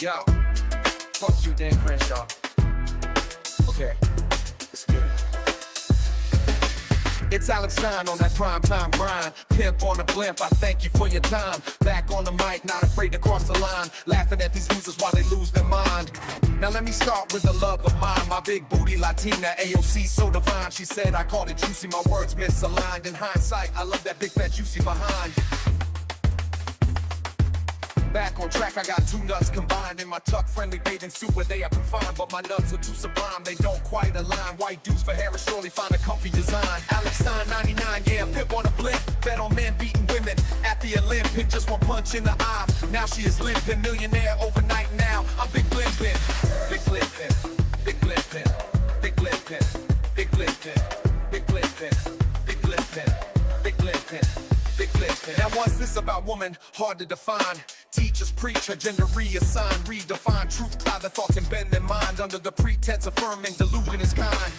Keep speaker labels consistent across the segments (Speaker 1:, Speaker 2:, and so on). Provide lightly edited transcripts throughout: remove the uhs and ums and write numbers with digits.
Speaker 1: Yo, fuck you, Dan Crenshaw. Okay, let's get it. It's Alex Stein on that prime time grind. Pimp on a blimp, I thank you for your time. Back on the mic, not afraid to cross the line. Laughing at these losers while they lose their mind. Now let me start with the love of mine. My big booty Latina, AOC so divine. She said I called it juicy, my words misaligned. In hindsight, I love that big fat juicy behind. Back on track, I got two nuts combined in my tuck-friendly bathing suit where they are confined. But my nuts are too sublime, they don't quite align. White dudes for hair, surely find a comfy design. Alex Stein 99, yeah, pimp on a blimp. Bet on men beating women at the Olympic. Just one punch in the eye, now she is limping. Millionaire overnight now, I'm big blimping. Big blimping, big blimping, big blimping, big blimping, big blimping, big blimping, big blimping. Now once this about woman, hard to define. Teachers preach her gender reassigned. Redefine truth by the thoughts and bend their mind. Under the pretense of affirming delusion is kind.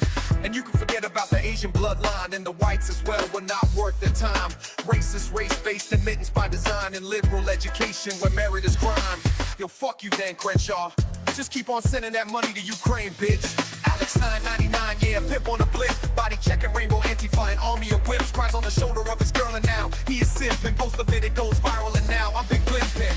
Speaker 1: And you can forget about the Asian bloodline. And the whites as well were not worth their time. Racist, race-based admittance by design. And liberal education where merit is crime. Yo, fuck you, Dan Crenshaw. Just keep on sending that money to Ukraine, bitch. Alex 999, yeah, pimp on a blip. Body checking rainbow Antifa, an army of whips. Cries on the shoulder of his girl and now he is simping. Post of it goes viral and now I'm big blimping.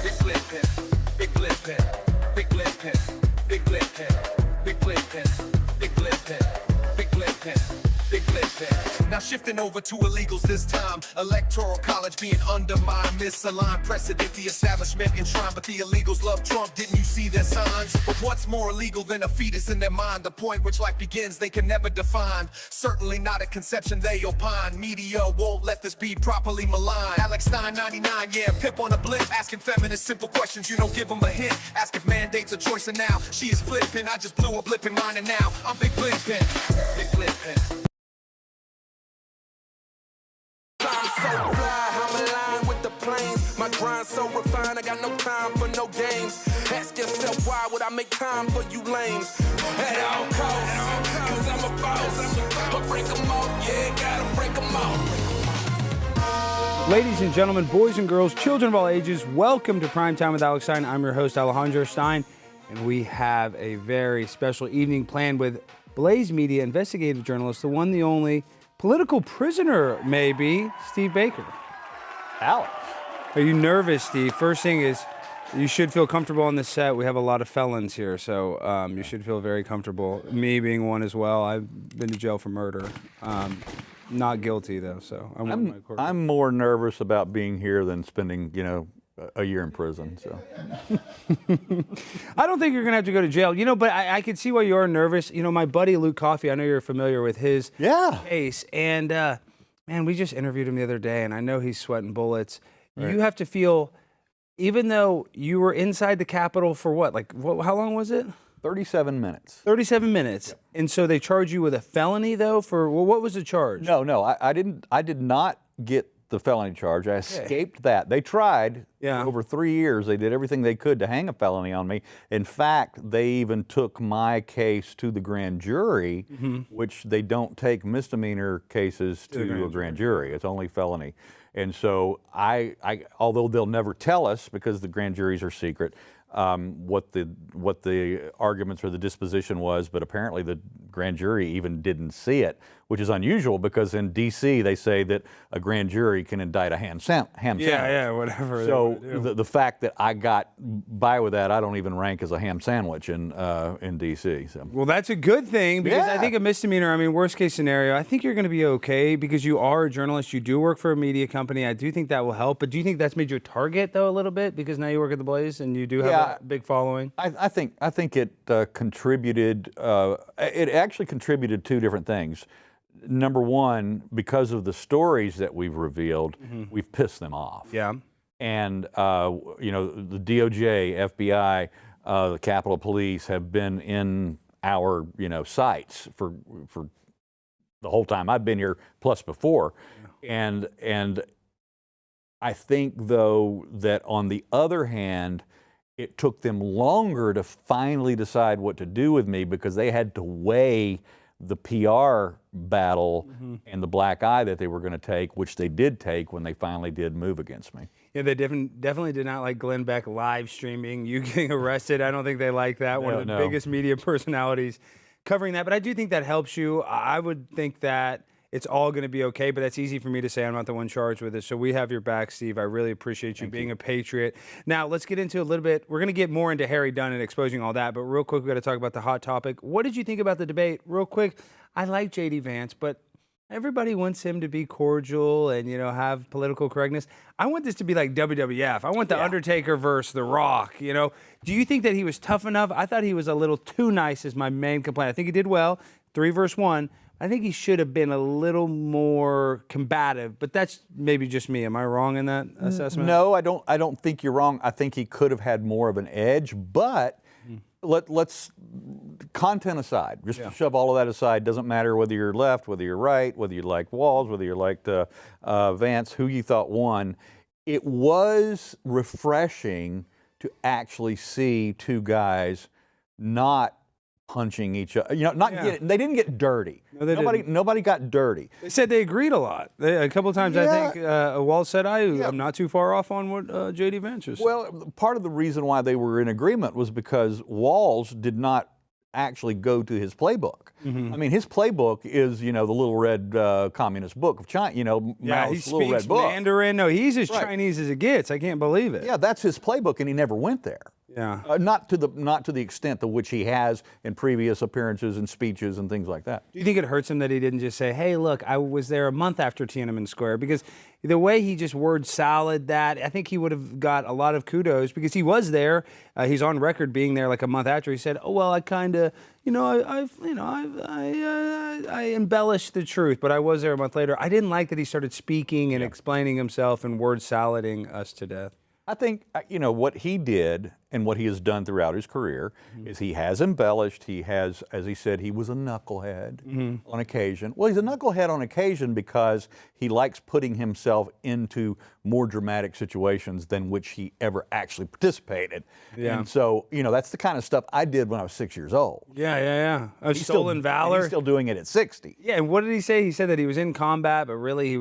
Speaker 1: Big blimping, big blimping, big blimping, big blimping, big blimping, big blimping, big blimping, big blimping. Now shifting over to illegals this time. Electoral college being undermined. Misaligned precedent, the establishment enshrined. But the illegals love Trump, didn't you see their signs? But what's more illegal than a fetus in their mind? The point which life begins they can never define. Certainly not at conception they opine. Media won't let this be properly maligned. Alex Stein 99, yeah, pimp on a blimp. Asking feminist simple questions, you don't give them a hint. Ask if mandates a choice and now she is flipping. I just blew a blip in mine and now I'm big blimping. Big blimping.
Speaker 2: I'm so fly, I'm aligned with the planes. My grind so refined, I got no time for no games. Ask yourself why would I make time for you lames? At all costs, cause I'm a boss. But break them off, yeah, gotta break them off.
Speaker 3: Ladies and gentlemen, boys and girls, children of all ages, welcome to Primetime with Alex Stein. I'm your host, Alejandro Stein, and we have a very special evening planned with Blaze Media investigative journalist, the one, the only, political prisoner, maybe, Steve Baker.
Speaker 4: Alex.
Speaker 3: Are you nervous, Steve? First thing is, you should feel comfortable on this set. We have a lot of felons here, so you should feel very comfortable. Me being one as well. I've been to jail for murder. Not guilty, though, so
Speaker 4: I'm more nervous about being here than spending, a year in prison, so.
Speaker 3: I don't think you're going to have to go to jail, but I could see why you are nervous. My buddy Luke Coffey, I know you're familiar with his case, and man, we just interviewed him the other day, and I know he's sweating bullets. Right. You have to feel, even though you were inside the Capitol for what, how long was it?
Speaker 4: 37 minutes.
Speaker 3: 37 minutes. Yep. And so they charge you with a felony, though, what was the charge?
Speaker 4: No, I did not get the felony charge. I escaped that. They tried over 3 years. They did everything they could to hang a felony on me. In fact, they even took my case to the grand jury, which they don't take misdemeanor cases to a grand jury. It's only felony. And so although they'll never tell us because the grand juries are secret, what the arguments or the disposition was, but apparently the grand jury even didn't see it, which is unusual because in D.C. they say that a grand jury can indict a ham sandwich.
Speaker 3: Yeah, whatever.
Speaker 4: So the fact that I got by with that, I don't even rank as a ham sandwich in D.C. So.
Speaker 3: Well, that's a good thing because I think a misdemeanor, worst case scenario, I think you're going to be okay because you are a journalist. You do work for a media company. I do think that will help. But do you think that's made you a target, though, a little bit because now you work at the Blaze and you do have a big following?
Speaker 4: I think it contributed. It actually contributed two different things. Number one, because of the stories that we've revealed, we've pissed them off.
Speaker 3: Yeah.
Speaker 4: And the DOJ, FBI, the Capitol Police have been in our sights for the whole time I've been here, plus before, and I think though that on the other hand, it took them longer to finally decide what to do with me because they had to weigh the PR battle and the black eye that they were going to take, which they did take when they finally did move against me.
Speaker 3: Yeah, they definitely did not like Glenn Beck live streaming you getting arrested. I don't think they like that. One of the biggest media personalities covering that. But I do think that helps you. I would think that it's all going to be okay, but that's easy for me to say. I'm not the one charged with it. So we have your back, Steve. I really appreciate you being a patriot. Now, let's get into a little bit. We're going to get more into Harry Dunn and exposing all that, but real quick, we got to talk about the hot topic. What did you think about the debate? Real quick, I like J.D. Vance, but everybody wants him to be cordial and, have political correctness. I want this to be like WWF. I want the Undertaker versus The Rock, Do you think that he was tough enough? I thought he was a little too nice is my main complaint. I think he did well, 3 versus 1. I think he should have been a little more combative, but that's maybe just me. Am I wrong in that assessment?
Speaker 4: No, I don't think you're wrong. I think he could have had more of an edge, but let's content aside, just shove all of that aside. Doesn't matter whether you're left, whether you're right, whether you like Walz, whether you like Vance, who you thought won. It was refreshing to actually see two guys not punching each other, they didn't get dirty. No, nobody got dirty.
Speaker 3: They said they agreed a lot. A couple of times, I think Walz said, I'm not too far off on what J.D. Vance was saying.
Speaker 4: Well, part of the reason why they were in agreement was because Walz did not actually go to his playbook. I mean, his playbook is, the little red communist book of China, Mao's
Speaker 3: he
Speaker 4: little red
Speaker 3: speaks
Speaker 4: book.
Speaker 3: Mandarin. No, he's as Chinese as it gets. I can't believe it.
Speaker 4: Yeah, that's his playbook, and he never went there.
Speaker 3: Yeah.
Speaker 4: Not to the extent to which he has in previous appearances and speeches and things like that.
Speaker 3: Do you think it hurts him that he didn't just say, hey, look, I was there a month after Tiananmen Square? Because the way he just word salad that, I think he would have got a lot of kudos because he was there. He's on record being there like a month after. He said, oh, well, I kind of, I embellished the truth, but I was there a month later. I didn't like that he started speaking and explaining himself and word salading us to death.
Speaker 4: I think, what he did and what he has done throughout his career is he has embellished. He has, as he said, he was a knucklehead on occasion. Well, he's a knucklehead on occasion because he likes putting himself into more dramatic situations than which he ever actually participated. Yeah. And so, that's the kind of stuff I did when I was 6 years old.
Speaker 3: Yeah. Stolen valor.
Speaker 4: He's still doing it at 60.
Speaker 3: Yeah, and what did he say? He said that he was in combat, but really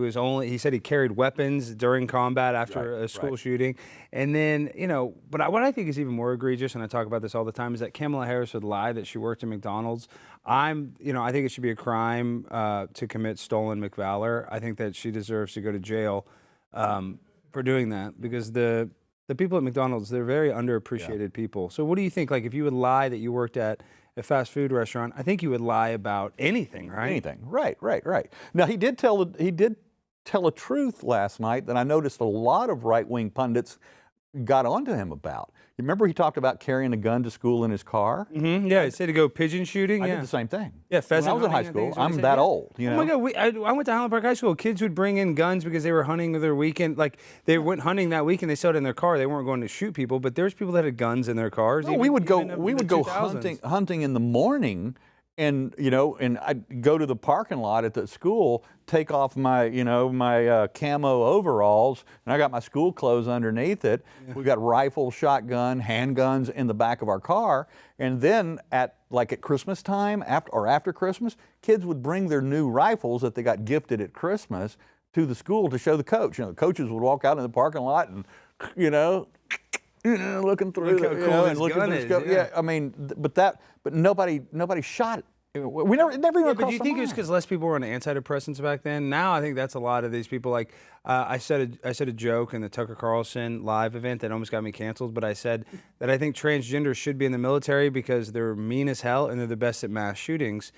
Speaker 3: he said he carried weapons during combat after a school shooting. And then, but what I think is even more egregious, and I talk about this all the time, is that Kamala Harris would lie that she worked at McDonald's. I think it should be a crime to commit stolen McValor. I think that she deserves to go to jail for doing that because the people at McDonald's, they're very underappreciated people. So what do you think? Like if you would lie that you worked at a fast food restaurant, I think you would lie about anything, right?
Speaker 4: Anything, right. Now he did tell a truth last night that I noticed a lot of right-wing pundits got onto him about. You remember he talked about carrying a gun to school in his car?
Speaker 3: Yeah, he said to go pigeon shooting.
Speaker 4: I did the same thing.
Speaker 3: Yeah, pheasant
Speaker 4: when I was in high school. I'm that old.
Speaker 3: Oh my God, I went to Highland Park High School. Kids would bring in guns because they were hunting their weekend. Like they went hunting that weekend. They still had it in their car. They weren't going to shoot people, but there's people that had guns in their cars.
Speaker 4: No, we would go hunting in the morning. And and I'd go to the parking lot at the school, take off my my camo overalls, and I got my school clothes underneath it. Yeah. We got rifle, shotgun, handguns in the back of our car, and then at Christmas time after Christmas, kids would bring their new rifles that they got gifted at Christmas to the school to show the coach. The coaches would walk out in the parking lot and looking through, and looking through the scope. Yeah, I mean, but nobody shot it. We never even.
Speaker 3: But do you think it was because less people were on antidepressants back then? Now I think that's a lot of these people. Like I said a joke in the Tucker Carlson live event that almost got me canceled. But I said that I think transgenders should be in the military because they're mean as hell and they're the best at mass shootings.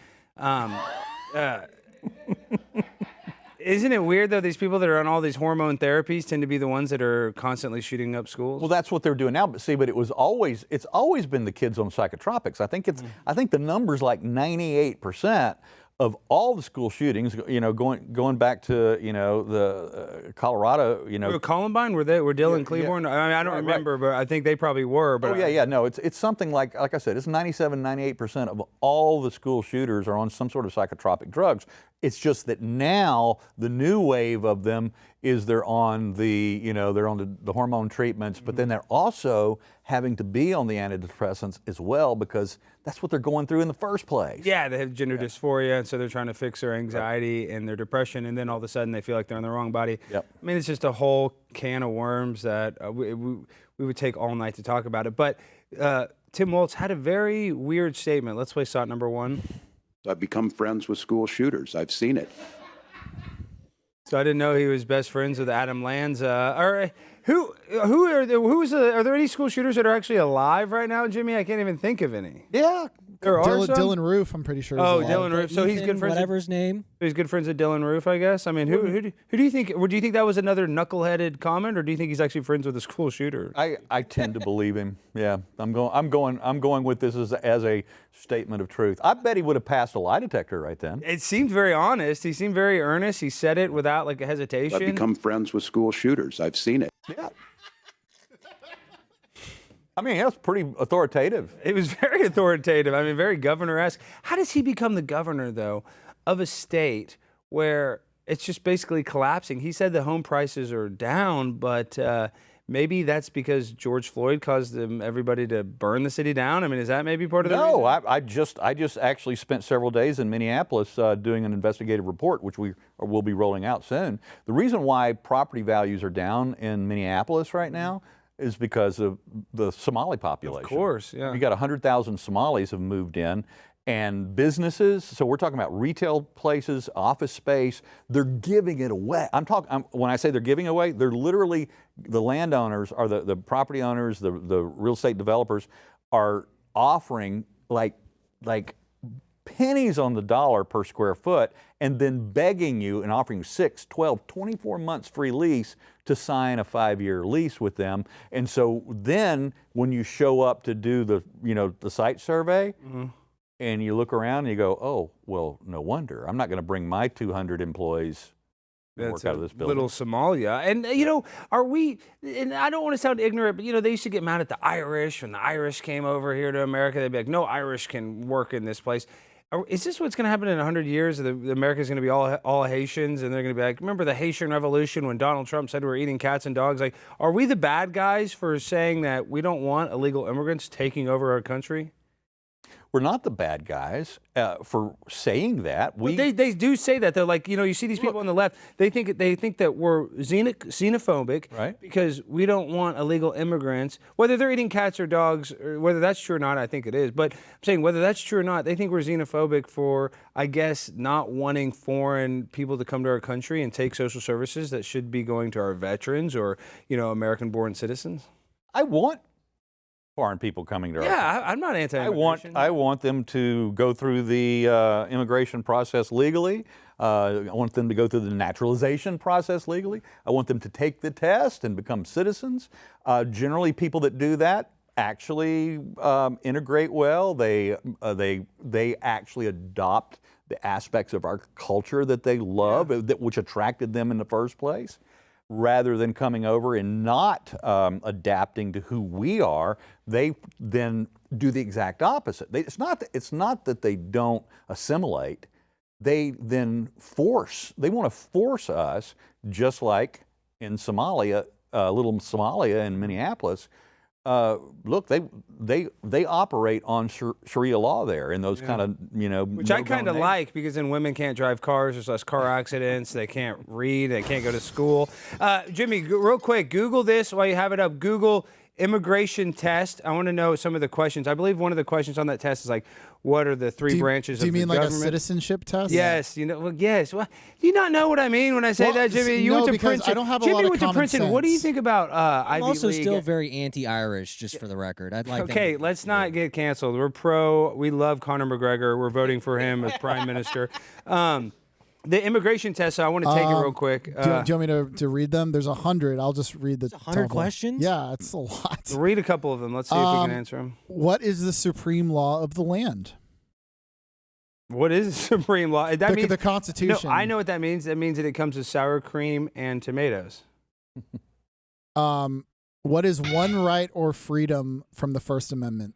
Speaker 3: Isn't it weird, though, these people that are on all these hormone therapies tend to be the ones that are constantly shooting up schools?
Speaker 4: Well, that's what they're doing now. But it's always been the kids on psychotropics. I think the number's like 98% of all the school shootings, going back to, the Colorado,
Speaker 3: Columbine, were Dylan Cleburne? I mean, I don't remember, but I think they probably were. But
Speaker 4: no, it's something like I said, it's 98% of all the school shooters are on some sort of psychotropic drugs. It's just that now the new wave of them is they're on the hormone treatments, but then they're also having to be on the antidepressants as well because that's what they're going through in the first place.
Speaker 3: Yeah, they have gender dysphoria, and so they're trying to fix their anxiety and their depression, and then all of a sudden they feel like they're in the wrong body.
Speaker 4: Yep.
Speaker 3: I mean, it's just a whole can of worms that we would take all night to talk about it. But Tim Walz had a very weird statement. Let's play shot number 1.
Speaker 5: I've become friends with school shooters. I've seen it.
Speaker 3: So I didn't know he was best friends with Adam Lanza. Are there any school shooters that are actually alive right now, Jimmy? I can't even think of any.
Speaker 4: Yeah.
Speaker 3: There are some?
Speaker 6: Dylan Roof, I'm pretty sure.
Speaker 3: Oh, Dylan Roof. So he's good friends.
Speaker 7: Whatever his name.
Speaker 3: He's good friends with Dylan Roof, I guess. I mean, who do you think? Or do you think that was another knuckleheaded comment, or do you think he's actually friends with a school shooter?
Speaker 4: I tend to believe him. Yeah, I'm going with this as a statement of truth. I bet he would have passed a lie detector right then.
Speaker 3: It seemed very honest. He seemed very earnest. He said it without like a hesitation.
Speaker 5: I've become friends with school shooters. I've seen it.
Speaker 4: Yeah. I mean, that's pretty authoritative.
Speaker 3: It was very authoritative. I mean, very governor-esque. How does he become the governor, though, of a state where it's just basically collapsing? He said the home prices are down, but maybe that's because George Floyd caused everybody to burn the city down. I mean, is that maybe part of the reason?
Speaker 4: No, I just actually spent several days in Minneapolis doing an investigative report, which will be rolling out soon. The reason why property values are down in Minneapolis right now is because of the Somali population.
Speaker 3: Of course, yeah.
Speaker 4: You got 100,000 Somalis have moved in, and businesses, so we're talking about retail places, office space, they're giving it away. When I say they're giving it away, they're literally, the landowners, or the property owners, the real estate developers are offering like pennies on the dollar per square foot, and then begging you and offering you 6, 12, 24 months free lease to sign a 5-year lease with them. And so then when you show up to do the site survey, and you look around and you go, oh, well, no wonder. I'm not going to bring my 200 employees to work out of this building.
Speaker 3: Little Somalia. And, are we, and I don't want to sound ignorant, but, they used to get mad at the Irish. When the Irish came over here to America, they'd be like, no Irish can work in this place. Is this what's going to happen in 100 years? America's going to be all Haitians, and they're going to be like, remember the Haitian Revolution when Donald Trump said we're eating cats and dogs? Like, are we the bad guys for saying that we don't want illegal immigrants taking over our country?
Speaker 4: We're not the bad guys for saying that.
Speaker 3: They do say that. They're like, you see these people on the left. They think that we're xenophobic,
Speaker 4: right?
Speaker 3: Because we don't want illegal immigrants. Whether they're eating cats or dogs, or whether that's true or not, I think it is. But I'm saying whether that's true or not, they think we're xenophobic for, I guess, not wanting foreign people to come to our country and take social services that should be going to our veterans or American-born citizens.
Speaker 4: I want foreign people coming to our country.
Speaker 3: I'm not anti-immigration.
Speaker 4: I want them to go through the immigration process legally. I want them to go through the naturalization process legally. I want them to take the test and become citizens. Generally, people that do that actually integrate well. They actually adopt the aspects of our culture that they love, which attracted them in the first place, rather than coming over and not adapting to who we are. They then do the exact opposite. It's not that they don't assimilate. They then they want to force us, just like in Somalia, little Somalia in Minneapolis. Look, they operate on Sharia law there, and those kind of
Speaker 3: which I kind of like, because then women can't drive cars, there's less car accidents, they can't read, they can't go to school. Jimmy, real quick, Google this while you have it up. Google immigration test. I want to know some of the questions. I believe one of the questions on that test is like, what are the three branches of the government?
Speaker 6: Do you mean like a citizenship test?
Speaker 3: Yes. Yes. Well, do you not know what I mean when I say that, Jimmy? You went to Princeton.
Speaker 6: I don't have a
Speaker 3: Jimmy
Speaker 6: lot of
Speaker 3: went to
Speaker 6: common
Speaker 3: Princeton.
Speaker 6: sense.
Speaker 3: What do you think about
Speaker 7: I'm
Speaker 3: Ivy
Speaker 7: also
Speaker 3: League?
Speaker 7: still very anti-Irish, just for the record. I'd like
Speaker 3: Okay, let's not get canceled. We're pro. We love Conor McGregor. We're voting for him as prime minister. The immigration test, so I want to take it real quick.
Speaker 6: Do you want me to read them? There's 100. I'll just read the
Speaker 7: 100 questions?
Speaker 6: Yeah, it's a lot.
Speaker 3: Read a couple of them. Let's see if we can answer them.
Speaker 6: What is the supreme law of the land?
Speaker 3: What is supreme law? That means
Speaker 6: the Constitution.
Speaker 3: No, I know what that means. That means that it comes with sour cream and tomatoes.
Speaker 6: What is one right or freedom from the First Amendment?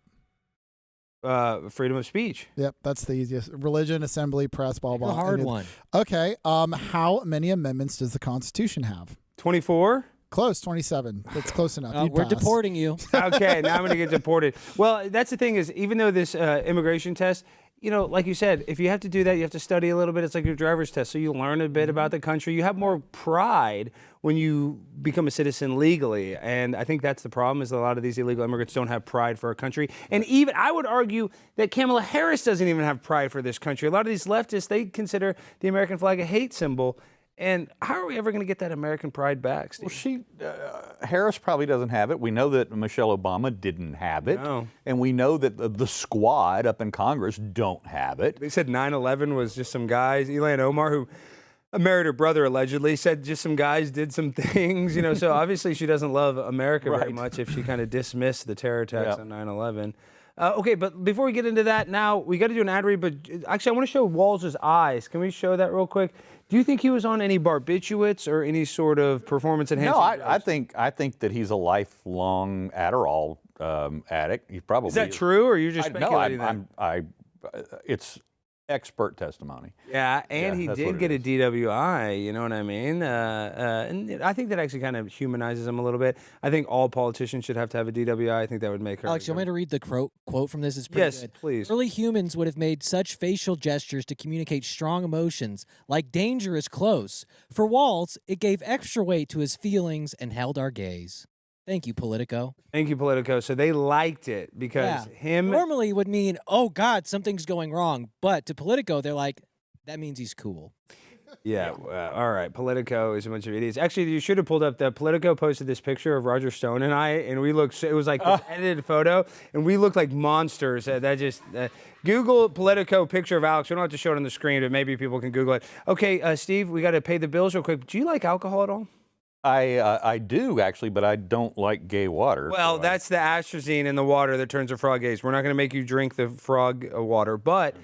Speaker 3: Freedom of speech.
Speaker 6: Yep, that's the easiest. Religion, assembly, press, blah, blah.
Speaker 7: The hard one.
Speaker 6: Okay. How many amendments does the Constitution have?
Speaker 3: 24?
Speaker 6: close, 27. That's close enough. You'd
Speaker 7: We're
Speaker 6: pass.
Speaker 7: deporting you.
Speaker 3: Okay, now I'm going to get deported. Well, that's the thing is, even though this immigration test, you know, like you said, if you have to do that, you have to study a little bit. It's like your driver's test. So you learn a bit about the country. You have more pride when you become a citizen legally. And I think that's the problem is that a lot of these illegal immigrants don't have pride for our country. And even, I would argue that Kamala Harris doesn't even have pride for this country. A lot of these leftists, they consider the American flag a hate symbol. And how are we ever going to get that American pride back, Steve?
Speaker 4: Well, Harris probably doesn't have it. We know that Michelle Obama didn't have it.
Speaker 3: No.
Speaker 4: And we know that the squad up in Congress don't have it.
Speaker 3: They said 9/11 was just some guys, Ilhan Omar, who married her brother allegedly, said just some guys did some things, you know, so obviously she doesn't love America very much if she kind of dismissed the terror attacks on 9/11. Okay, but before we get into that, now we got to do an ad read, but actually I want to show Walz's eyes. Can we show that real quick? Do you think he was on any barbiturates or any sort of performance enhancing drugs?
Speaker 4: No, I think that he's a lifelong Adderall addict. He probably
Speaker 3: is that true, or are you just speculating that?
Speaker 4: It's expert testimony.
Speaker 3: Yeah, and he did get a DWI, you know what I mean? And I think that actually kind of humanizes him a little bit. I think all politicians should have to have a DWI. I think that would make her.
Speaker 7: Alex, you want me to read the quote from this? It's pretty good.
Speaker 3: Yes, please.
Speaker 7: Early humans would have made such facial gestures to communicate strong emotions, like danger is close. For Walz, it gave extra weight to his feelings and held our gaze. Thank you, Politico.
Speaker 3: Thank you, Politico. So they liked it because him...
Speaker 7: Normally would mean, oh, God, something's going wrong. But to Politico, they're like, that means he's cool.
Speaker 3: Yeah, all right. Politico is a bunch of idiots. Actually, you should have pulled up Politico posted this picture of Roger Stone and I, and we looked, it was like this edited photo, and we looked like monsters. Google Politico picture of Alex. We don't have to show it on the screen, but maybe people can Google it. Okay, Steve, we got to pay the bills real quick. Do you like alcohol at all?
Speaker 4: I do, actually, but I don't like gay water.
Speaker 3: Well, that's the atrazine in the water that turns a frog gaze. We're not going to make you drink the frog water, but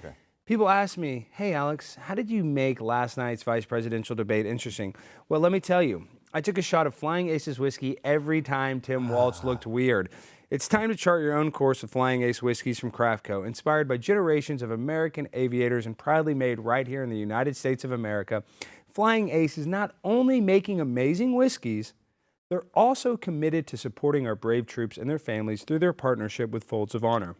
Speaker 3: people ask me, hey, Alex, how did you make last night's vice presidential debate interesting? Well, let me tell you. I took a shot of Flying Ace's whiskey every time Tim Walz looked weird. It's time to chart your own course with Flying Ace whiskeys from CraftCo, inspired by generations of American aviators and proudly made right here in the United States of America. Flying Ace is not only making amazing whiskeys, they're also committed to supporting our brave troops and their families through their partnership with Folds of Honor.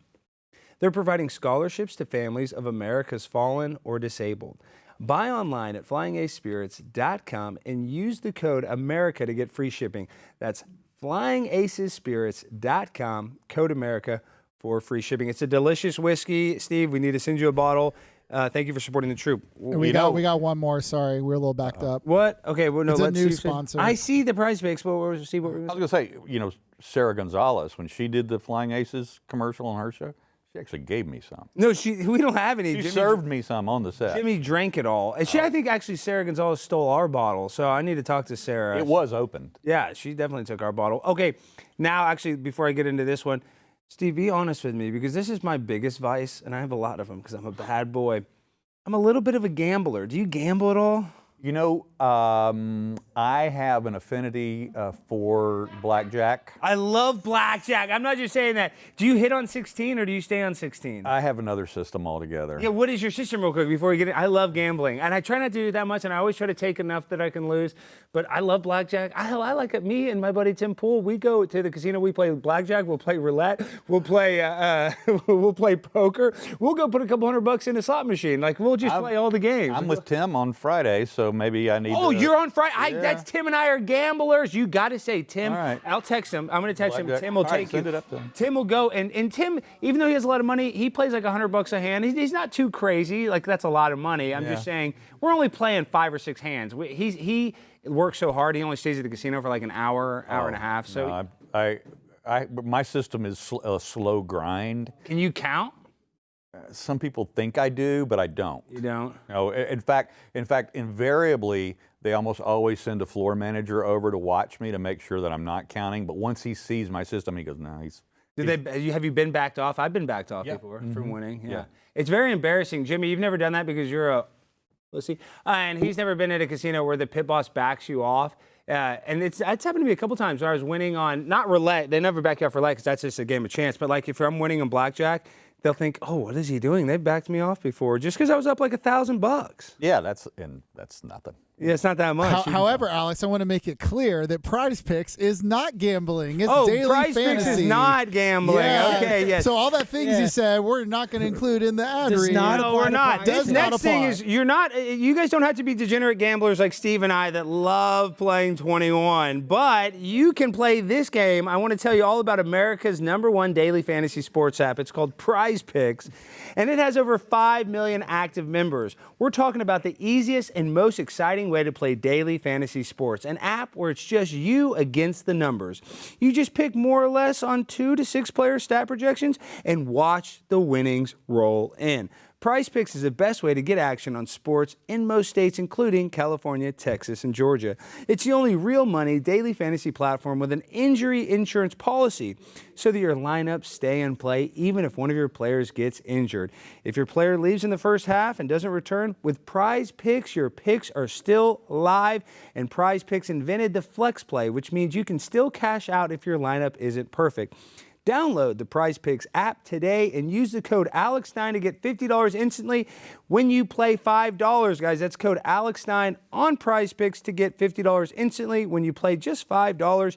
Speaker 3: They're providing scholarships to families of America's fallen or disabled. Buy online at flyingacespirits.com and use the code AMERICA to get free shipping. That's flyingacespirits.com, code AMERICA for free shipping. It's a delicious whiskey. Steve, we need to send you a bottle. Thank you for supporting the troop.
Speaker 6: And we got one more. Sorry, we're a little backed up.
Speaker 3: What? Okay, well, no,
Speaker 6: it's
Speaker 3: let's
Speaker 6: a new
Speaker 3: see.
Speaker 6: sponsor.
Speaker 3: I see the PrizePicks, but we'll see what we're
Speaker 4: I was going to say, you know, Sarah Gonzalez, when she did the Flying Aces commercial on her show, she actually gave me some.
Speaker 3: No, we don't have any.
Speaker 4: She served me some on the set.
Speaker 3: Jimmy drank it all. And I think actually Sarah Gonzalez stole our bottle, so I need to talk to Sarah.
Speaker 4: It was opened.
Speaker 3: Yeah, she definitely took our bottle. Okay, now actually, before I get into this one, Steve, be honest with me, because this is my biggest vice, and I have a lot of them because I'm a bad boy. I'm a little bit of a gambler. Do you gamble at all?
Speaker 4: You know, I have an affinity for blackjack.
Speaker 3: I love blackjack. I'm not just saying that. Do you hit on 16 or do you stay on 16?
Speaker 4: I have another system altogether.
Speaker 3: Yeah, what is your system real quick before we get in? I love gambling. And I try not to do that much, and I always try to take enough that I can lose. But I love blackjack. I like it. Me and my buddy Tim Pool, we go to the casino, we play blackjack, we'll play roulette, we'll play we'll play poker. We'll go put a couple $100 in a slot machine. Like, we'll just play all the games.
Speaker 4: I'm with Tim on Friday, so maybe I need to...
Speaker 3: Oh, you're on Friday? That's Tim and I are gamblers. You got to say, Tim. All right. I'll text him. I'm going to text him. Tim will take you.
Speaker 4: Send it up to him.
Speaker 3: Tim will go. And Tim, even though he has a lot of money, he plays like $100 a hand. He's not too crazy. Like, that's a lot of money. I'm just saying, we're only playing 5 or 6 hands. He works so hard. He only stays at the casino for like an hour and a half. So
Speaker 4: no, my system is a slow grind.
Speaker 3: Can you count?
Speaker 4: Some people think I do, but I don't.
Speaker 3: You don't?
Speaker 4: No. In fact, invariably, they almost always send a floor manager over to watch me to make sure that I'm not counting. But once he sees my system, he goes, "No, he's."
Speaker 3: Have you been backed off? I've been backed off before from winning. Yeah. It's very embarrassing, Jimmy. You've never done that because you're a pussy, and he's never been at a casino where the pit boss backs you off. And it's happened to me a couple times where I was winning on not roulette. They never back you off for roulette because that's just a game of chance. But like if I'm winning on blackjack, they'll think, oh, what is he doing? They've backed me off before just because I was up like $1,000.
Speaker 4: Yeah, that's nothing.
Speaker 3: Yeah, it's not that much.
Speaker 6: However, Alex, I want to make it clear that PrizePicks is not gambling. It's daily
Speaker 3: PrizePicks
Speaker 6: fantasy.
Speaker 3: is not gambling.
Speaker 6: Yeah.
Speaker 3: Okay, yes.
Speaker 6: So all that things you said, we're not going to include in the ad
Speaker 7: Does
Speaker 6: read.
Speaker 7: not
Speaker 3: No, we're not.
Speaker 6: Does
Speaker 3: This
Speaker 6: not
Speaker 3: next thing
Speaker 6: apply.
Speaker 3: is you guys don't have to be degenerate gamblers like Steve and I that love playing 21, but you can play this game. I want to tell you all about America's #1 daily fantasy sports app. It's called PrizePicks, and it has over 5 million active members. We're talking about the easiest and most exciting way to play daily fantasy sports, an app where it's just you against the numbers. You just pick more or less on 2 to 6 player stat projections and watch the winnings roll in. PrizePicks is the best way to get action on sports in most states, including California, Texas, and Georgia. It's the only real money daily fantasy platform with an injury insurance policy so that your lineups stay in play even if one of your players gets injured. If your player leaves in the first half and doesn't return, with PrizePicks, your picks are still live, and PrizePicks invented the flex play, which means you can still cash out if your lineup isn't perfect. Download the PrizePicks app today and use the code Alex Stein to get $50 instantly when you play $5, guys. That's code Alex Stein on PrizePicks to get $50 instantly when you play just $5.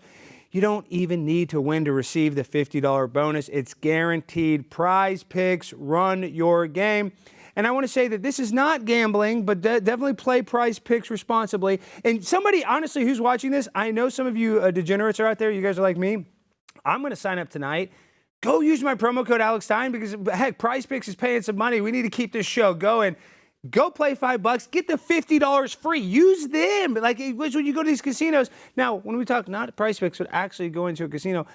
Speaker 3: You don't even need to win to receive the $50 bonus. It's guaranteed. PrizePicks, run your game. And I want to say that this is not gambling, but definitely play PrizePicks responsibly. And somebody, honestly, who's watching this, I know some of you degenerates are out there. You guys are like me. I'm going to sign up tonight. Go use my promo code Alex Stein because, heck, PrizePicks is paying some money. We need to keep this show going. Go play $5. Get the $50 free. Use them. Like when you go to these casinos. Now, when we talk not PrizePicks, but actually go into a casino,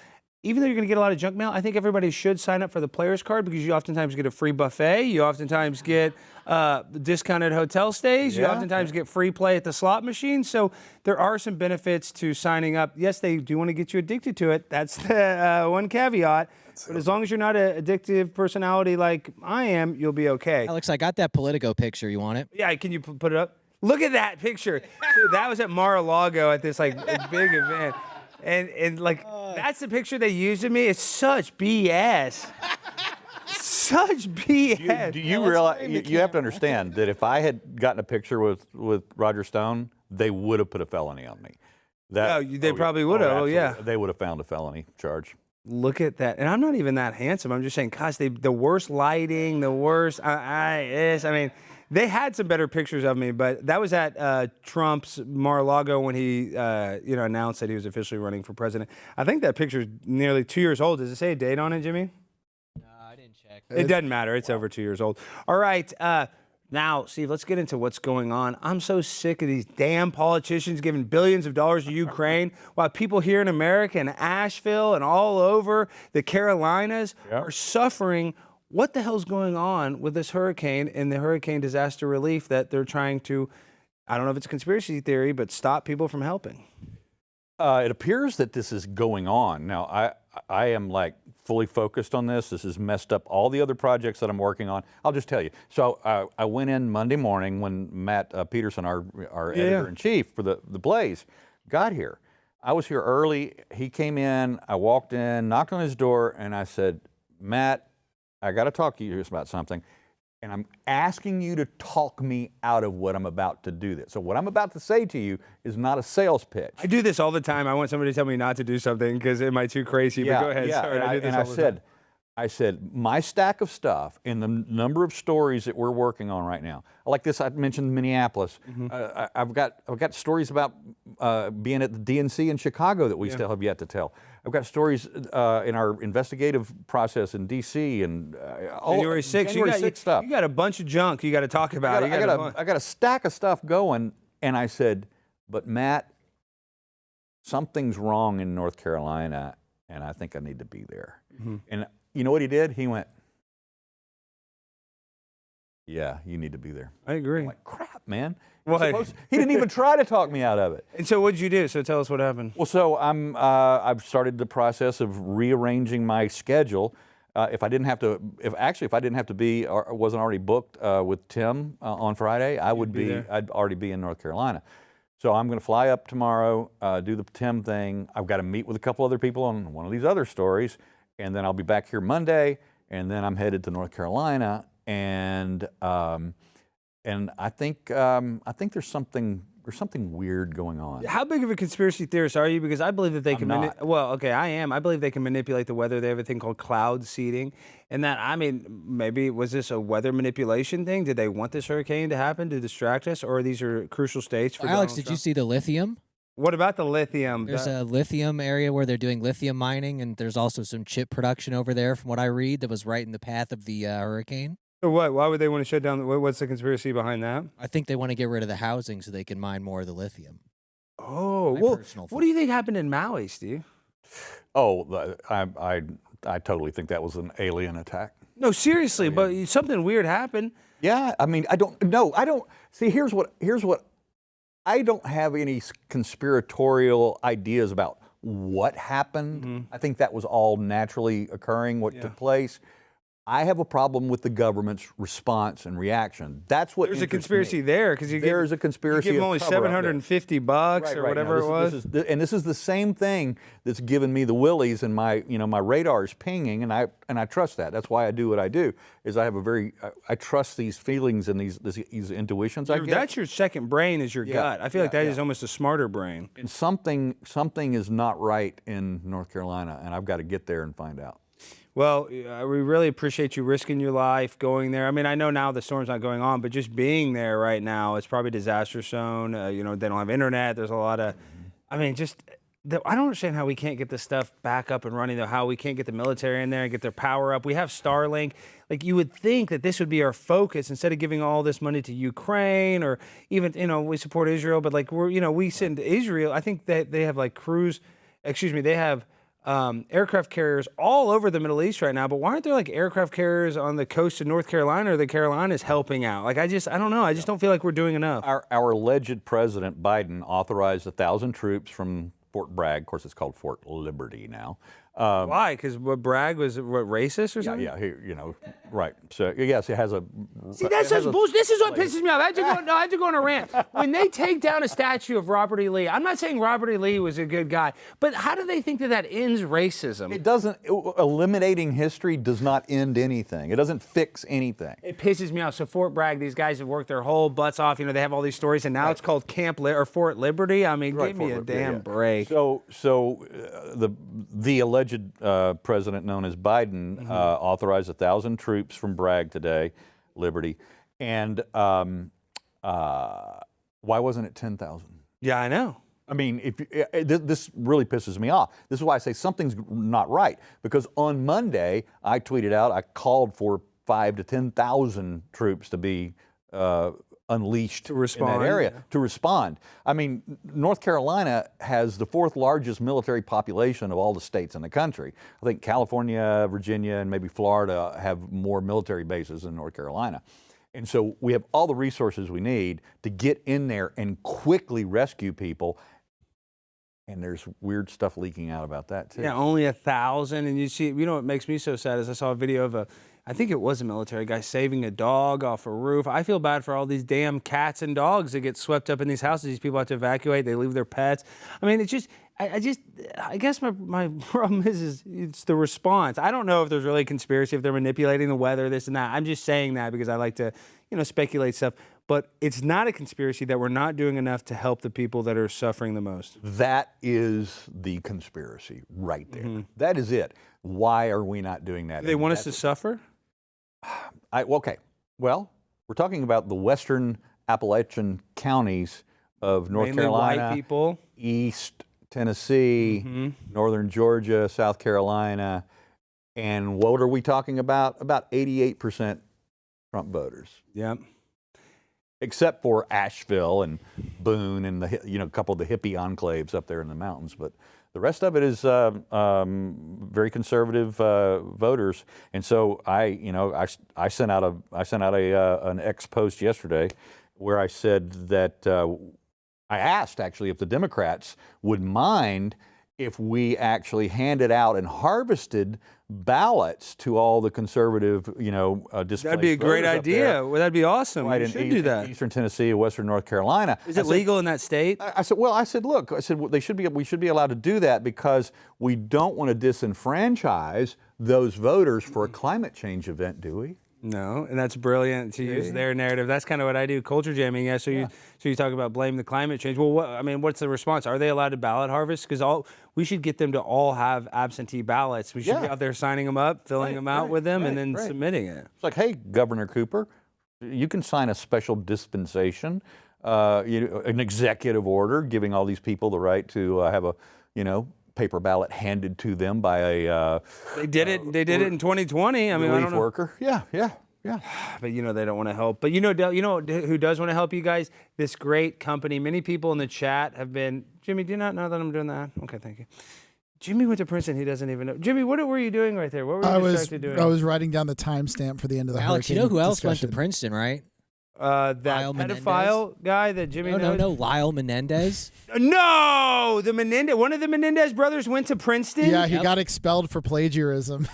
Speaker 3: even though you're going to get a lot of junk mail, I think everybody should sign up for the players card because you oftentimes get a free buffet. You oftentimes get discounted hotel stays. You oftentimes get free play at the slot machine. So there are some benefits to signing up. Yes, they do want to get you addicted to it. That's the one caveat. But as long as you're not an addictive personality like I am, you'll be okay.
Speaker 7: Alex, I got that Politico picture. You want it?
Speaker 3: Yeah, can you put it up? Look at that picture. Dude, that was at Mar-a-Lago at this like big event. And like, that's the picture they used of me. It's such BS. Such BS.
Speaker 4: Do you realize, you have to understand that if I had gotten a picture with Roger Stone, they would have put a felony on me.
Speaker 3: They probably would have. Oh, yeah.
Speaker 4: They would have found a felony charge.
Speaker 3: Look at that. And I'm not even that handsome. I'm just saying, gosh, the worst lighting, the worst. I mean, they had some better pictures of me, but that was at Trump's Mar-a-Lago when he, announced that he was officially running for president. I think that picture's nearly 2 years old. Does it say a date on it, Jimmy?
Speaker 7: No, I didn't check.
Speaker 3: It doesn't matter. It's over 2 years old. All right. Now, Steve, let's get into what's going on. I'm so sick of these damn politicians giving billions of dollars to Ukraine while people here in America and Asheville and all over the Carolinas are suffering. What the hell's going on with this hurricane and the hurricane disaster relief that they're trying to, I don't know if it's a conspiracy theory, but stop people from helping?
Speaker 4: It appears that this is going on. Now, I am like fully focused on this. This has messed up all the other projects that I'm working on. I'll just tell you. So I went in Monday morning when Matt Peterson, our editor-in-chief for the Blaze, got here. I was here early. He came in. I walked in, knocked on his door, and I said, Matt, I got to talk to you about something, and I'm asking you to talk me out of what I'm about to do this. So what I'm about to say to you is not a sales pitch.
Speaker 3: I do this all the time. I want somebody to tell me not to do something because am I too crazy?
Speaker 4: Yeah,
Speaker 3: but go ahead.
Speaker 4: yeah.
Speaker 3: Sorry,
Speaker 4: and
Speaker 3: I do this all the time.
Speaker 4: I said, my stack of stuff and the number of stories that we're working on right now, like this, I mentioned Minneapolis. I've got stories about being at the DNC in Chicago that we still have yet to tell. I've got stories in our investigative process in D.C. and
Speaker 3: January 6th.
Speaker 4: January 6th stuff.
Speaker 3: You got a bunch of junk you got to talk about.
Speaker 4: I got a stack of stuff going, and I said, but Matt, something's wrong in North Carolina, and I think I need to be there. And you know what he did? He went, yeah, you need to be there.
Speaker 3: I agree.
Speaker 4: I'm like, crap, man.
Speaker 3: What?
Speaker 4: He didn't even try to talk me out of it.
Speaker 3: And so what did you do? So tell us what happened.
Speaker 4: Well, so I've started the process of rearranging my schedule. If I didn't have to be or wasn't already booked with Tim on Friday, I'd already be in North Carolina. So I'm going to fly up tomorrow, do the Tim thing. I've got to meet with a couple other people on one of these other stories, and then I'll be back here Monday, and then I'm headed to North Carolina, and I think there's something something weird going on.
Speaker 3: How big of a conspiracy theorist are you? Because I believe that they can. Well, okay, I am. I believe they can manipulate the weather. They have a thing called cloud seeding, and that, I mean, maybe was this a weather manipulation thing? Did they want this hurricane to happen to distract us, or these are crucial states for
Speaker 7: Alex,
Speaker 3: Donald
Speaker 7: did
Speaker 3: Trump?
Speaker 7: you see the lithium?
Speaker 3: What about the lithium?
Speaker 7: There's a lithium area where they're doing lithium mining, and there's also some chip production over there, from what I read, that was right in the path of the hurricane.
Speaker 3: So what? Why would they want to shut down? What's the conspiracy behind that?
Speaker 7: I think they want to get rid of the housing so they can mine more of the lithium.
Speaker 3: Oh,
Speaker 7: My
Speaker 3: well,
Speaker 7: personal
Speaker 3: what do you think happened in Maui, Steve?
Speaker 4: Oh, I totally think that was an alien attack.
Speaker 3: No, seriously, but something weird happened.
Speaker 4: Yeah, I mean, I don't see. Here's what I don't have any conspiratorial ideas about what happened. I think that was all naturally occurring, what took place. I have a problem with the government's response and reaction. That's what
Speaker 3: There's a conspiracy there, because
Speaker 4: there's a conspiracy.
Speaker 3: You give them only $750 or whatever it was.
Speaker 4: This is the same thing that's given me the willies, and my radar's pinging, and I trust that. That's why I do what I do. Is I have I trust these feelings and these intuitions I get.
Speaker 3: That's your second brain, is your gut. I feel like that is almost a smarter brain.
Speaker 4: And something is not right in North Carolina, and I've got to get there and find out.
Speaker 3: Well, we really appreciate you risking your life going there. I mean, I know now the storm's not going on, but just being there right now, it's probably disaster zone. They don't have internet. There's a lot of, I mean, I don't understand how we can't get this stuff back up and running, though, how we can't get the military in there and get their power up. We have Starlink. Like, you would think that this would be our focus instead of giving all this money to Ukraine, or even, we support Israel, but like we send Israel. I think that they have they have aircraft carriers all over the Middle East right now, but why aren't there like aircraft carriers on the coast of North Carolina or the Carolinas helping out? Like, I don't know. I just don't feel like we're doing enough.
Speaker 4: Our alleged President Biden authorized 1,000 troops from Fort Bragg. Of course, it's called Fort Liberty now.
Speaker 3: Why? Because Bragg was racist or something?
Speaker 4: Yeah, right. So yes, it has a.
Speaker 3: See, that's such bullshit. This is what pisses me off. I have to go on a rant. When they take down a statue of Robert E. Lee, I'm not saying Robert E. Lee was a good guy, but how do they think that ends racism?
Speaker 4: It doesn't. Eliminating history does not end anything. It doesn't fix anything.
Speaker 3: It pisses me off. So Fort Bragg, these guys have worked their whole butts off. They have all these stories, and now it's called or Fort Liberty. I mean, give me a damn break.
Speaker 4: So the alleged president known as Biden authorized 1,000 troops from Bragg today, Liberty, and why wasn't it 10,000?
Speaker 3: Yeah, I know.
Speaker 4: I mean, this really pisses me off. This is why I say something's not right, because on Monday I tweeted out, I called for 5,000 to 10,000 troops to be unleashed in that area to respond. I mean, North Carolina has the 4th largest military population of all the states in the country. I think California, Virginia, and maybe Florida have more military bases than North Carolina. And so we have all the resources we need to get in there and quickly rescue people. And there's weird stuff leaking out about that too.
Speaker 3: Yeah, only 1,000. And you see, what makes me so sad is I saw a video of I think it was a military guy saving a dog off a roof. I feel bad for all these damn cats and dogs that get swept up in these houses. These people have to evacuate. They leave their pets. I mean, it's just, I guess my problem is it's the response. I don't know if there's really a conspiracy, if they're manipulating the weather, this and that. I'm just saying that because I like to, speculate stuff. But it's not a conspiracy that we're not doing enough to help the people that are suffering the most.
Speaker 4: That is the conspiracy right there. That is it. Why are we not doing that?
Speaker 3: Do they want us to suffer?
Speaker 4: Okay. Well, we're talking about the western Appalachian counties of North Carolina,
Speaker 3: white people,
Speaker 4: East Tennessee, northern Georgia, South Carolina, and what are we talking about? About 88% Trump voters.
Speaker 3: Yep.
Speaker 4: Except for Asheville and Boone and a couple of the hippie enclaves up there in the mountains, but the rest of it is very conservative voters. And so I sent out an X post yesterday where I said that I asked actually if the Democrats would mind if we actually handed out and harvested ballots to all the conservative, displaced
Speaker 3: That'd be a great idea. Well, that'd be awesome.
Speaker 4: Right,
Speaker 3: we should do that.
Speaker 4: Eastern Tennessee, Western North Carolina.
Speaker 3: Is it legal in that state?
Speaker 4: I said, look, we should be allowed to do that because we don't want to disenfranchise those voters for a climate change event, do we?
Speaker 3: No, and that's brilliant to use their narrative. That's kind of what I do, culture jamming. Yeah. So you talk about blame the climate change. Well, what's the response? Are they allowed to ballot harvest? Because we should get them to all have absentee ballots. We should be out there signing them up, filling them out with them, and then submitting it.
Speaker 4: It's like, hey, Governor Cooper, you can sign a special dispensation, an executive order giving all these people the right to have a, paper ballot handed to them by a.
Speaker 3: They did it. They did it in 2020. I mean,
Speaker 4: relief worker. Yeah.
Speaker 3: But they don't want to help. But you know who does want to help you guys? This great company. Many people in the chat have been. Jimmy, do you not know that I'm doing that? Okay, thank you. Jimmy went to Princeton. He doesn't even know. Jimmy, what were you doing right there? What were you distracted doing?
Speaker 6: I was writing down the timestamp for the end of the
Speaker 7: Alex,
Speaker 6: hurricane
Speaker 7: you know who else
Speaker 6: discussion.
Speaker 7: went to Princeton, right?
Speaker 3: That
Speaker 7: Lyle
Speaker 3: pedophile guy that Jimmy knows?
Speaker 7: No, Lyle Menendez.
Speaker 3: No, one of the Menendez brothers went to Princeton?
Speaker 6: Yeah, he got expelled for plagiarism.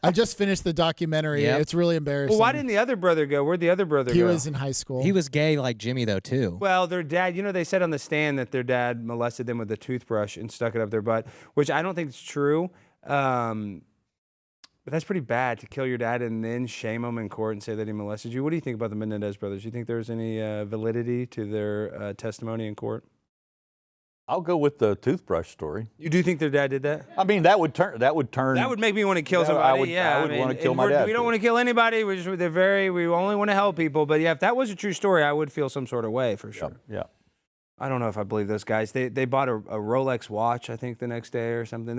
Speaker 6: I just finished the documentary.
Speaker 7: Yep.
Speaker 6: It's really embarrassing.
Speaker 3: Well, why didn't the other brother go? Where'd the other brother go?
Speaker 6: He was in high school.
Speaker 7: He was gay like Jimmy, though, too.
Speaker 3: Well, their dad, they said on the stand that their dad molested them with a toothbrush and stuck it up their butt, which I don't think is true. But that's pretty bad to kill your dad and then shame him in court and say that he molested you. What do you think about the Menendez brothers? Do you think there's any validity to their testimony in court?
Speaker 4: I'll go with the toothbrush story.
Speaker 3: You do think their dad did that?
Speaker 4: I mean, that would turn. That would make
Speaker 3: me want to kill somebody.
Speaker 4: I would want to kill my dad.
Speaker 3: We don't want to kill anybody. We only want to help people. But yeah, if that was a true story, I would feel some sort of way for sure.
Speaker 4: Yeah.
Speaker 3: I don't know if I believe those guys. They bought a Rolex watch, I think, the next day or something.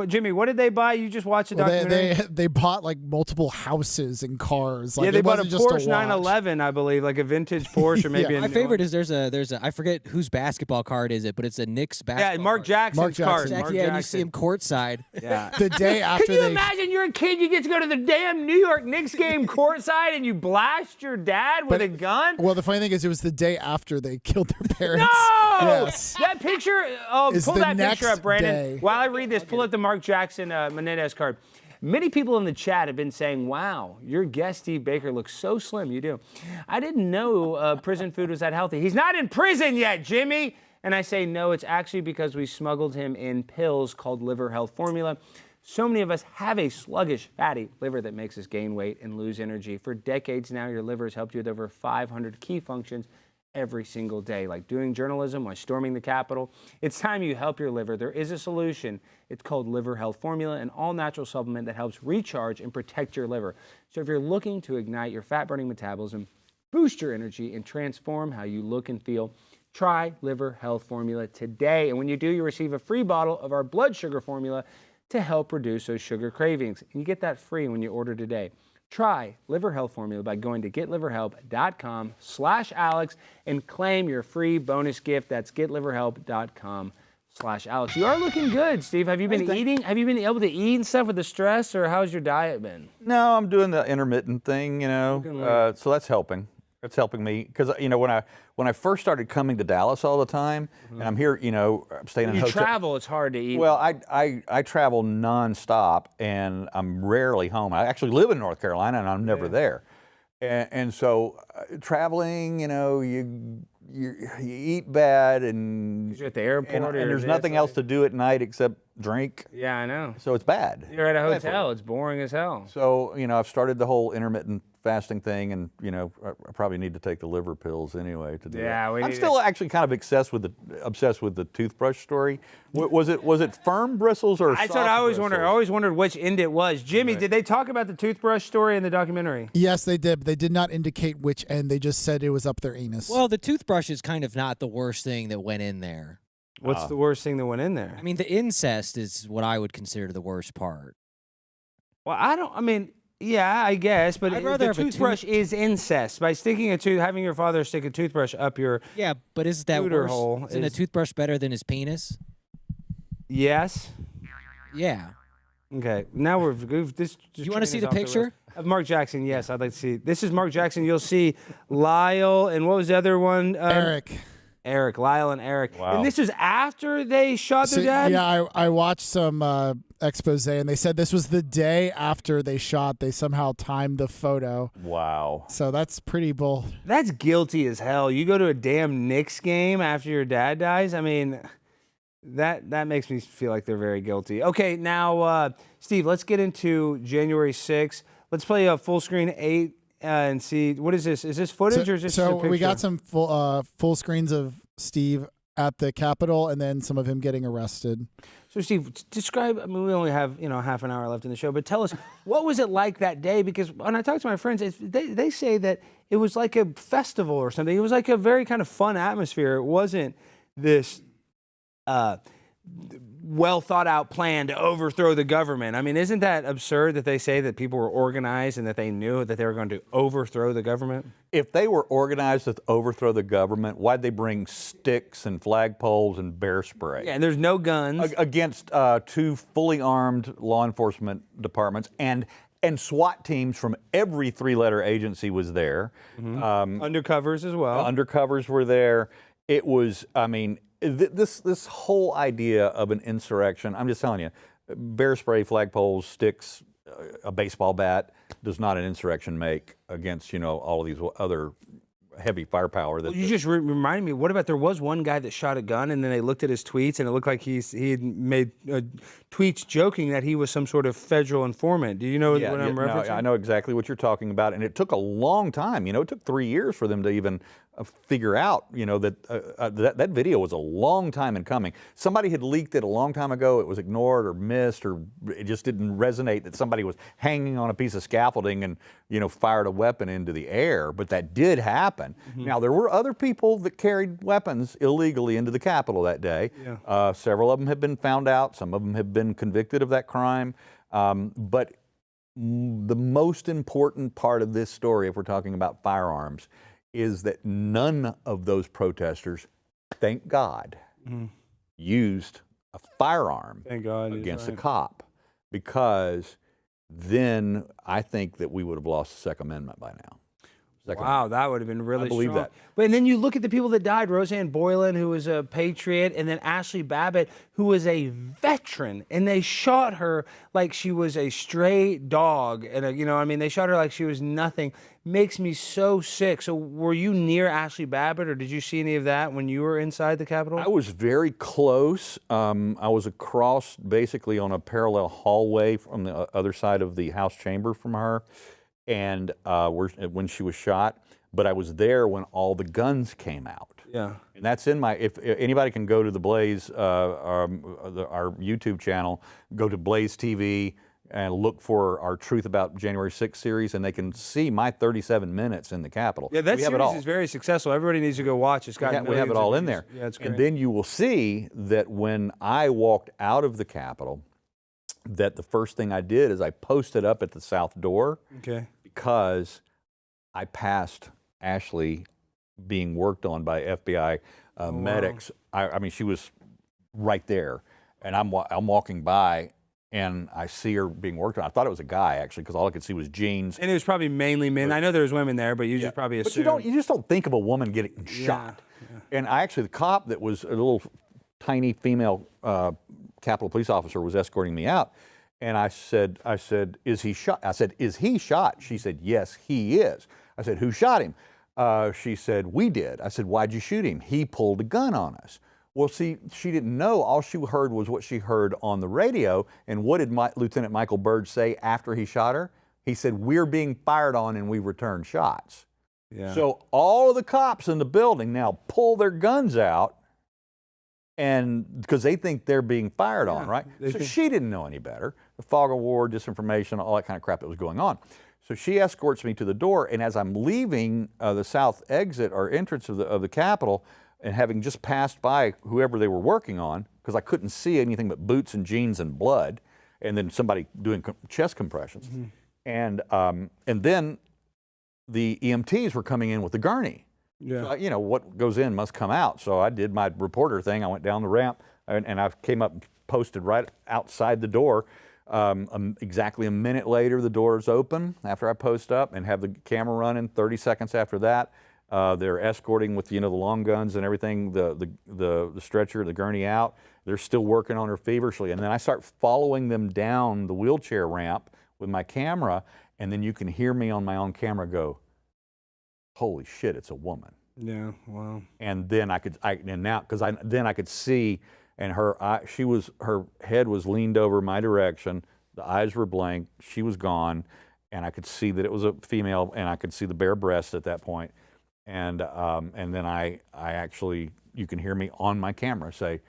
Speaker 3: Jimmy, what did they buy? You just watched the documentary?
Speaker 6: They bought like multiple houses and cars. Like,
Speaker 3: they bought a Porsche 911, I believe, like a vintage Porsche or maybe.
Speaker 7: My favorite is there's a I forget whose basketball card is it, but it's a Knicks basketball.
Speaker 3: Yeah, Mark Jackson's card.
Speaker 7: And you see him courtside.
Speaker 3: Yeah.
Speaker 6: The day after.
Speaker 3: Can you imagine you're a kid, you get to go to the damn New York Knicks game courtside, and you blast your dad with a gun?
Speaker 6: Well, the funny thing is, it was the day after they killed their parents.
Speaker 3: No!
Speaker 6: Yes.
Speaker 3: That picture, pull that picture up, Brandon. While I read this, pull up the Mark Jackson Menendez card. Many people in the chat have been saying, wow, your guest, Steve Baker, looks so slim. You do. I didn't know prison food was that healthy. He's not in prison yet, Jimmy. And I say, no, it's actually because we smuggled him in pills called liver health formula. So many of us have a sluggish, fatty liver that makes us gain weight and lose energy. For decades now, your liver has helped you with over 500 key functions every single day, like doing journalism while storming the Capitol. It's time you help your liver. There is a solution. It's called Liver Health Formula, an all-natural supplement that helps recharge and protect your liver. So if you're looking to ignite your fat-burning metabolism, boost your energy, and transform how you look and feel, try Liver Health Formula today. And when you do, you receive a free bottle of our blood sugar formula to help reduce those sugar cravings. And you get that free when you order today. Try Liver Health Formula by going to getliverhelp.com/Alex and claim your free bonus gift. That's getliverhelp.com/Alex. You are looking good, Steve. Have you been eating? Have you been able to eat and stuff with the stress, or how's your diet been?
Speaker 4: No, I'm doing the intermittent thing, so that's helping. It's helping me because when I first started coming to Dallas all the time, and I'm here, I'm staying in a hotel.
Speaker 3: You travel, it's hard to eat.
Speaker 4: Well, I travel nonstop, and I'm rarely home. I actually live in North Carolina, and I'm never there. And so traveling, you eat bad, and
Speaker 3: you're at the airport,
Speaker 4: and there's nothing else to do at night except drink.
Speaker 3: Yeah, I know.
Speaker 4: So it's bad.
Speaker 3: You're at a hotel. It's boring as hell.
Speaker 4: So I've started the whole intermittent fasting thing, and I probably need to take the liver pills anyway to do it. I'm still actually kind of obsessed with the toothbrush story. Was it firm bristles or soft
Speaker 3: That's what I always
Speaker 4: bristles?
Speaker 3: wondered. I always wondered which end it was. Jimmy, did they talk about the toothbrush story in the documentary?
Speaker 6: Yes, they did. But they did not indicate which end. They just said it was up their anus.
Speaker 7: Well, the toothbrush is kind of not the worst thing that went in there.
Speaker 3: What's the worst thing that went in there?
Speaker 7: I mean, the incest is what I would consider the worst part.
Speaker 3: Well, yeah, I guess, but
Speaker 7: I'd rather
Speaker 3: the
Speaker 7: have a
Speaker 3: toothbrush is incest. By having your father stick a toothbrush up your
Speaker 7: but is that
Speaker 3: Scooter
Speaker 7: worse?
Speaker 3: hole
Speaker 7: Isn't a toothbrush better than his penis?
Speaker 3: Yes.
Speaker 7: Yeah.
Speaker 3: Okay. Now this.
Speaker 7: You want to see the picture
Speaker 3: of Mark Jackson? Yes, I'd like to see. This is Mark Jackson. You'll see Lyle and what was the other one? Eric, Lyle and Eric.
Speaker 4: Wow.
Speaker 3: And this is after they shot their dad?
Speaker 6: Yeah, I watched some expose, and they said this was the day after they shot. They somehow timed the photo.
Speaker 4: Wow.
Speaker 6: So that's pretty bull.
Speaker 3: That's guilty as hell. You go to a damn Knicks game after your dad dies? I mean, that makes me feel like they're very guilty. Okay, now, Steve, let's get into January 6th. Let's play a full screen 8 and see, what is this? Is this footage or is this just a picture?
Speaker 6: We got some full screens of Steve at the Capitol and then some of him getting arrested.
Speaker 3: So Steve, describe, I mean, we only have, half an hour left in the show, but tell us, what was it like that day? Because when I talk to my friends, they say that it was like a festival or something. It was like a very kind of fun atmosphere. It wasn't this well thought out plan to overthrow the government. I mean, isn't that absurd that they say that people were organized and that they knew that they were going to overthrow the government?
Speaker 4: If they were organized to overthrow the government, why'd they bring sticks and flagpoles and bear spray?
Speaker 3: Yeah, and there's no guns.
Speaker 4: Against 2 fully armed law enforcement departments and SWAT teams from every 3-letter agency was there.
Speaker 3: Undercovers as well.
Speaker 4: Undercovers were there. It was, I mean, this whole idea of an insurrection, I'm just telling you, bear spray, flagpoles, sticks, a baseball bat does not an insurrection make against, all of these other heavy firepower. That
Speaker 3: you just reminded me, what about there was one guy that shot a gun and then they looked at his tweets and it looked like he had made tweets joking that he was some sort of federal informant. Do you know what I'm referencing?
Speaker 4: No, I know exactly what you're talking about, and it took a long time. It took 3 years for them to even figure out, that video was a long time in coming. Somebody had leaked it a long time ago. It was ignored or missed, or it just didn't resonate that somebody was hanging on a piece of scaffolding and, fired a weapon into the air. But that did happen. Now, there were other people that carried weapons illegally into the Capitol that day. Yeah. Several of them have been found out. Some of them have been convicted of that crime. But the most important part of this story, if we're talking about firearms, is that none of those protesters, thank God, used a firearm against a cop, because then I think that we would have lost the Second Amendment by now.
Speaker 3: Wow, that would have been really strong.
Speaker 4: I believe that.
Speaker 3: But and then you look at the people that died, Roseanne Boylan, who was a patriot, and then Ashley Babbitt, who was a veteran, and they shot her like she was a stray dog. And, they shot her like she was nothing. Makes me so sick. So were you near Ashley Babbitt, or did you see any of that when you were inside the Capitol?
Speaker 4: I was very close. I was across, basically on a parallel hallway from the other side of the House chamber from her, and when she was shot, but I was there when all the guns came out.
Speaker 3: Yeah.
Speaker 4: And that's in my, if anybody can go to the Blaze, our YouTube channel, go to Blaze TV and look for our Truth About January 6th series, and they can see my 37 minutes in the Capitol.
Speaker 3: Yeah, that series is very successful. Everybody needs to go watch. It's got
Speaker 4: we have it all in there.
Speaker 3: Yeah, it's great.
Speaker 4: And then you will see that when I walked out of the Capitol, that the first thing I did is I posted up at the south door.
Speaker 3: Okay.
Speaker 4: Because I passed Ashley being worked on by FBI medics. Wow. I mean, she was right there, and I'm walking by, and I see her being worked on. I thought it was a guy, actually, because all I could see was jeans.
Speaker 3: And it was probably mainly men. I know there was women there, but you just probably assume.
Speaker 4: But you just don't think of a woman getting shot. Yeah. And the cop that was a little tiny female Capitol police officer was escorting me out. And I said, is he shot? I said, is he shot? She said, yes, he is. I said, who shot him? She said, we did. I said, why'd you shoot him? He pulled a gun on us. Well, see, she didn't know. All she heard was what she heard on the radio. And what did Lieutenant Michael Byrd say after he shot her? He said, we're being fired on and we returned shots. Yeah. So all of the cops in the building now pull their guns out, and because they think they're being fired on, right? So she didn't know any better. The fog of war, disinformation, all that kind of crap that was going on. So she escorts me to the door, and as I'm leaving the south exit or entrance of the Capitol, and having just passed by whoever they were working on, because I couldn't see anything but boots and jeans and blood, and then somebody doing chest compressions, and then the EMTs were coming in with the gurney. Yeah. So, what goes in must come out. So I did my reporter thing. I went down the ramp, and I came up and posted right outside the door. Exactly a minute later, the doors open after I post up, and have the camera running. 30 seconds after that, they're escorting with the long guns and everything, the stretcher, the gurney out. They're still working on her feverishly, and then I start following them down the wheelchair ramp with my camera, and then you can hear me on my own camera go, holy shit, it's a woman.
Speaker 3: Yeah, wow.
Speaker 4: And then I could see, and her head was leaned over my direction, the eyes were blank, she was gone, and I could see that it was a female, and I could see the bare breast at that point. And then I actually, you can hear me on my camera say,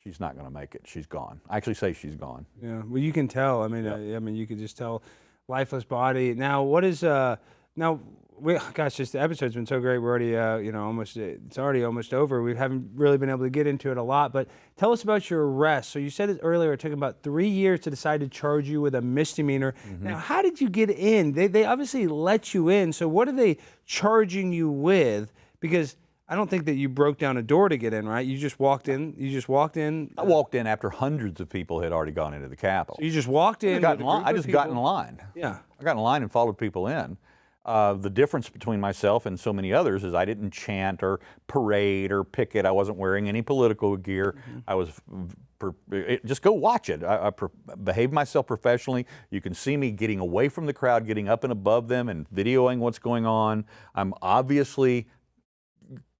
Speaker 4: she's not going to make it. She's gone. I actually say she's gone.
Speaker 3: Yeah. Well, you can tell. I mean, I mean, you could just tell, lifeless body. Now, what is gosh, just the episode's been so great. We're already, you know, it's already almost over. We haven't really been able to get into it a lot. But tell us about your arrest. So you said it earlier. It took about 3 years to decide to charge you with a misdemeanor. Now, how did you get in? They obviously let you in. So what are they charging you with? Because I don't think that you broke down a door to get in, right? You just walked in. You just walked in.
Speaker 4: I walked in after hundreds of people had already gone into the Capitol.
Speaker 3: So you just walked in.
Speaker 4: I just got in line.
Speaker 3: Yeah.
Speaker 4: I got in line and followed people in. The difference between myself and so many others is I didn't chant or parade or picket. I wasn't wearing any political gear. I was, just go watch it. I behaved myself professionally. You can see me getting away from the crowd, getting up and above them and videoing what's going on. I'm obviously,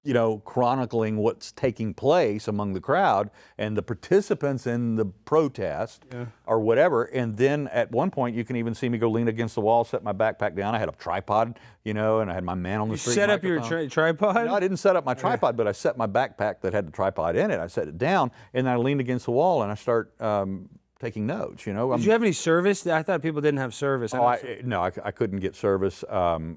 Speaker 4: you know, chronicling what's taking place among the crowd and the participants in the protest or whatever. And then at one point, you can even see me go lean against the wall, set my backpack down. I had a tripod, you know, and I had my man on the street.
Speaker 3: You set up your tripod?
Speaker 4: No, I didn't set up my tripod, but I set my backpack that had the tripod in it. I set it down, and then I leaned against the wall, and I start taking notes, you know.
Speaker 3: Did you have any service? I thought people didn't have service.
Speaker 4: No, I couldn't get service.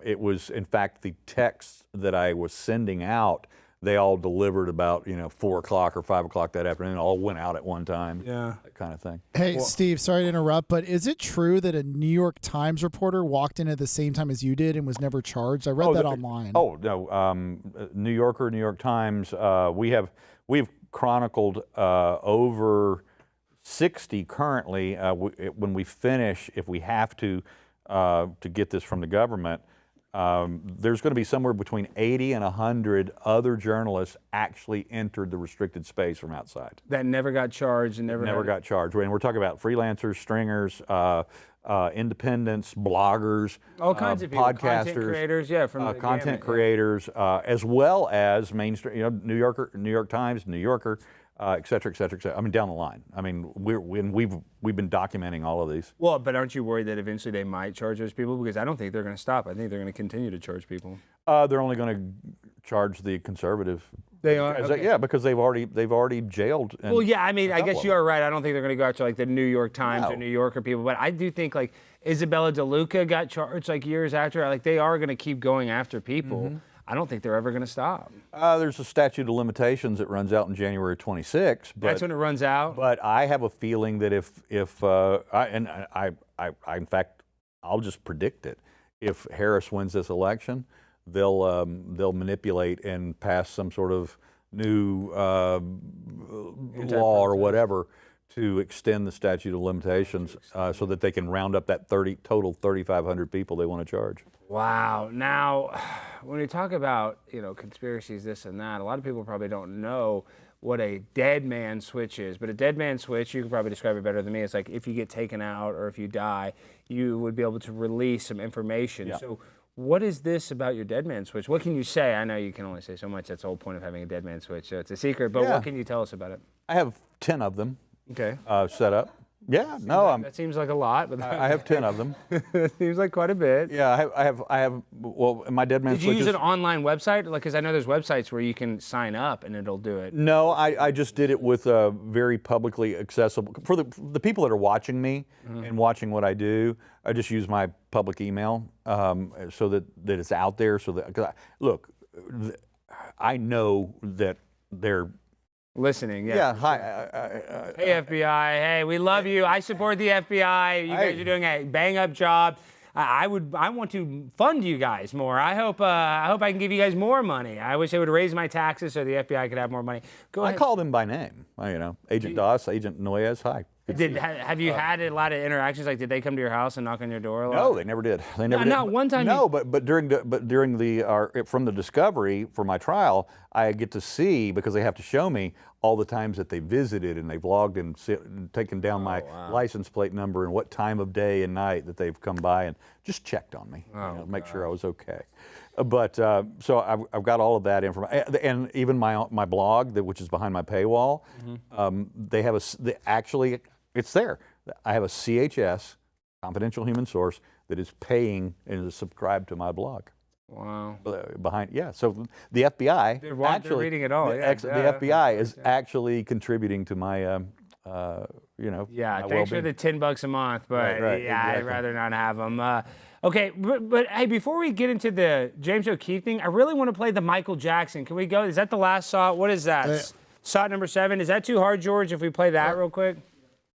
Speaker 4: It was, in fact, the texts that I was sending out, they all delivered about, you know, 4 o'clock or 5 o'clock that afternoon. All went out at one time.
Speaker 3: Yeah.
Speaker 4: That kind of thing.
Speaker 6: Hey, Steve, sorry to interrupt, but is it true that a New York Times reporter walked in at the same time as you did and was never charged? I read that online.
Speaker 4: Oh, no. New Yorker, New York Times, we've chronicled over 60 currently. When we finish, if we have to get this from the government, there's going to be somewhere between 80 and 100 other journalists actually entered the restricted space from outside.
Speaker 3: That never got charged and
Speaker 4: never got charged. And we're talking about freelancers, stringers, independents, bloggers,
Speaker 3: all kinds of people,
Speaker 4: podcasters,
Speaker 3: content creators, yeah, from the
Speaker 4: content
Speaker 3: gamut,
Speaker 4: creators, as well as mainstream, you know, New Yorker, New York Times, New Yorker. Et cetera, et cetera, et cetera. I mean, down the line. I mean, we've been documenting all of these.
Speaker 3: Well, but aren't you worried that eventually they might charge those people? Because I don't think they're going to stop. I think they're going to continue to charge people.
Speaker 4: They're only going to charge the conservative.
Speaker 3: They are. Okay.
Speaker 4: Yeah, because they've already jailed.
Speaker 3: Well, yeah. I mean, I guess you are right. I don't think they're going to go after like the New York Times or New Yorker people. But I do think like Isabella DeLuca got charged like years after. Like they are going to keep going after people. I don't think they're ever going to stop.
Speaker 4: There's a statute of limitations that runs out in January 26.
Speaker 3: That's when it runs out.
Speaker 4: But I have a feeling that if in fact, I'll just predict it. If Harris wins this election, they'll manipulate and pass some sort of new law or whatever to extend the statute of limitations so that they can round up that total 3,500 people they want to charge.
Speaker 3: Wow. Now, when we talk about, you know, conspiracies, this and that, a lot of people probably don't know what a dead man switch is. But a dead man switch, you can probably describe it better than me. It's like if you get taken out or if you die, you would be able to release some information. Yeah. So what is this about your dead man switch? What can you say? I know you can only say so much. That's the whole point of having a dead man switch. So it's a secret. But what can you tell us about it?
Speaker 4: I have 10 of them.
Speaker 3: Okay.
Speaker 4: Set up. Yeah,
Speaker 3: that seems like a lot, but
Speaker 4: I have 10 of them.
Speaker 3: That seems like quite a bit.
Speaker 4: Yeah, I have. Well, my dead man.
Speaker 3: Did you use an online website? Like, because I know there's websites where you can sign up and it'll do it.
Speaker 4: No, I just did it with very publicly accessible for the people that are watching me and watching what I do. I just use my public email so that it's out there. So that look, I know that they're
Speaker 3: listening, yeah.
Speaker 4: Yeah, hi.
Speaker 3: Hey, FBI. Hey, we love you. I support the FBI. You guys are doing a bang-up job. I want to fund you guys more. I hope I can give you guys more money. I wish they would raise my taxes so the FBI could have more money. Go ahead.
Speaker 4: I call them by name. You know, Agent Doss, Agent Noyes. Hi.
Speaker 3: Have you had a lot of interactions? Like, did they come to your house and knock on your door a lot?
Speaker 4: No, they never did. They never did.
Speaker 3: Not one time.
Speaker 4: No, but during from the discovery for my trial, I get to see, because they have to show me all the times that they visited and they've logged and taken down my license plate number and what time of day and night that they've come by and just checked on me, make sure I was okay. But so I've got all of that information, and even my blog, which is behind my paywall, they have actually it's there. I have a CHS, confidential human source. that is paying and is subscribed to my blog.
Speaker 3: Wow.
Speaker 4: So the FBI
Speaker 3: they're reading it all.
Speaker 4: The FBI is actually contributing to my,
Speaker 3: Yeah,
Speaker 4: my
Speaker 3: thanks for
Speaker 4: well-being.
Speaker 3: the $10 a month, but
Speaker 4: Right,
Speaker 3: yeah,
Speaker 4: exactly.
Speaker 3: I'd rather not have them. Okay, but hey, before we get into the James O'Keefe thing, I really want to play the Michael Jackson. Can we go? Is that the last shot? What is that? Shot number 7. Is that too hard, George, if we play that real quick?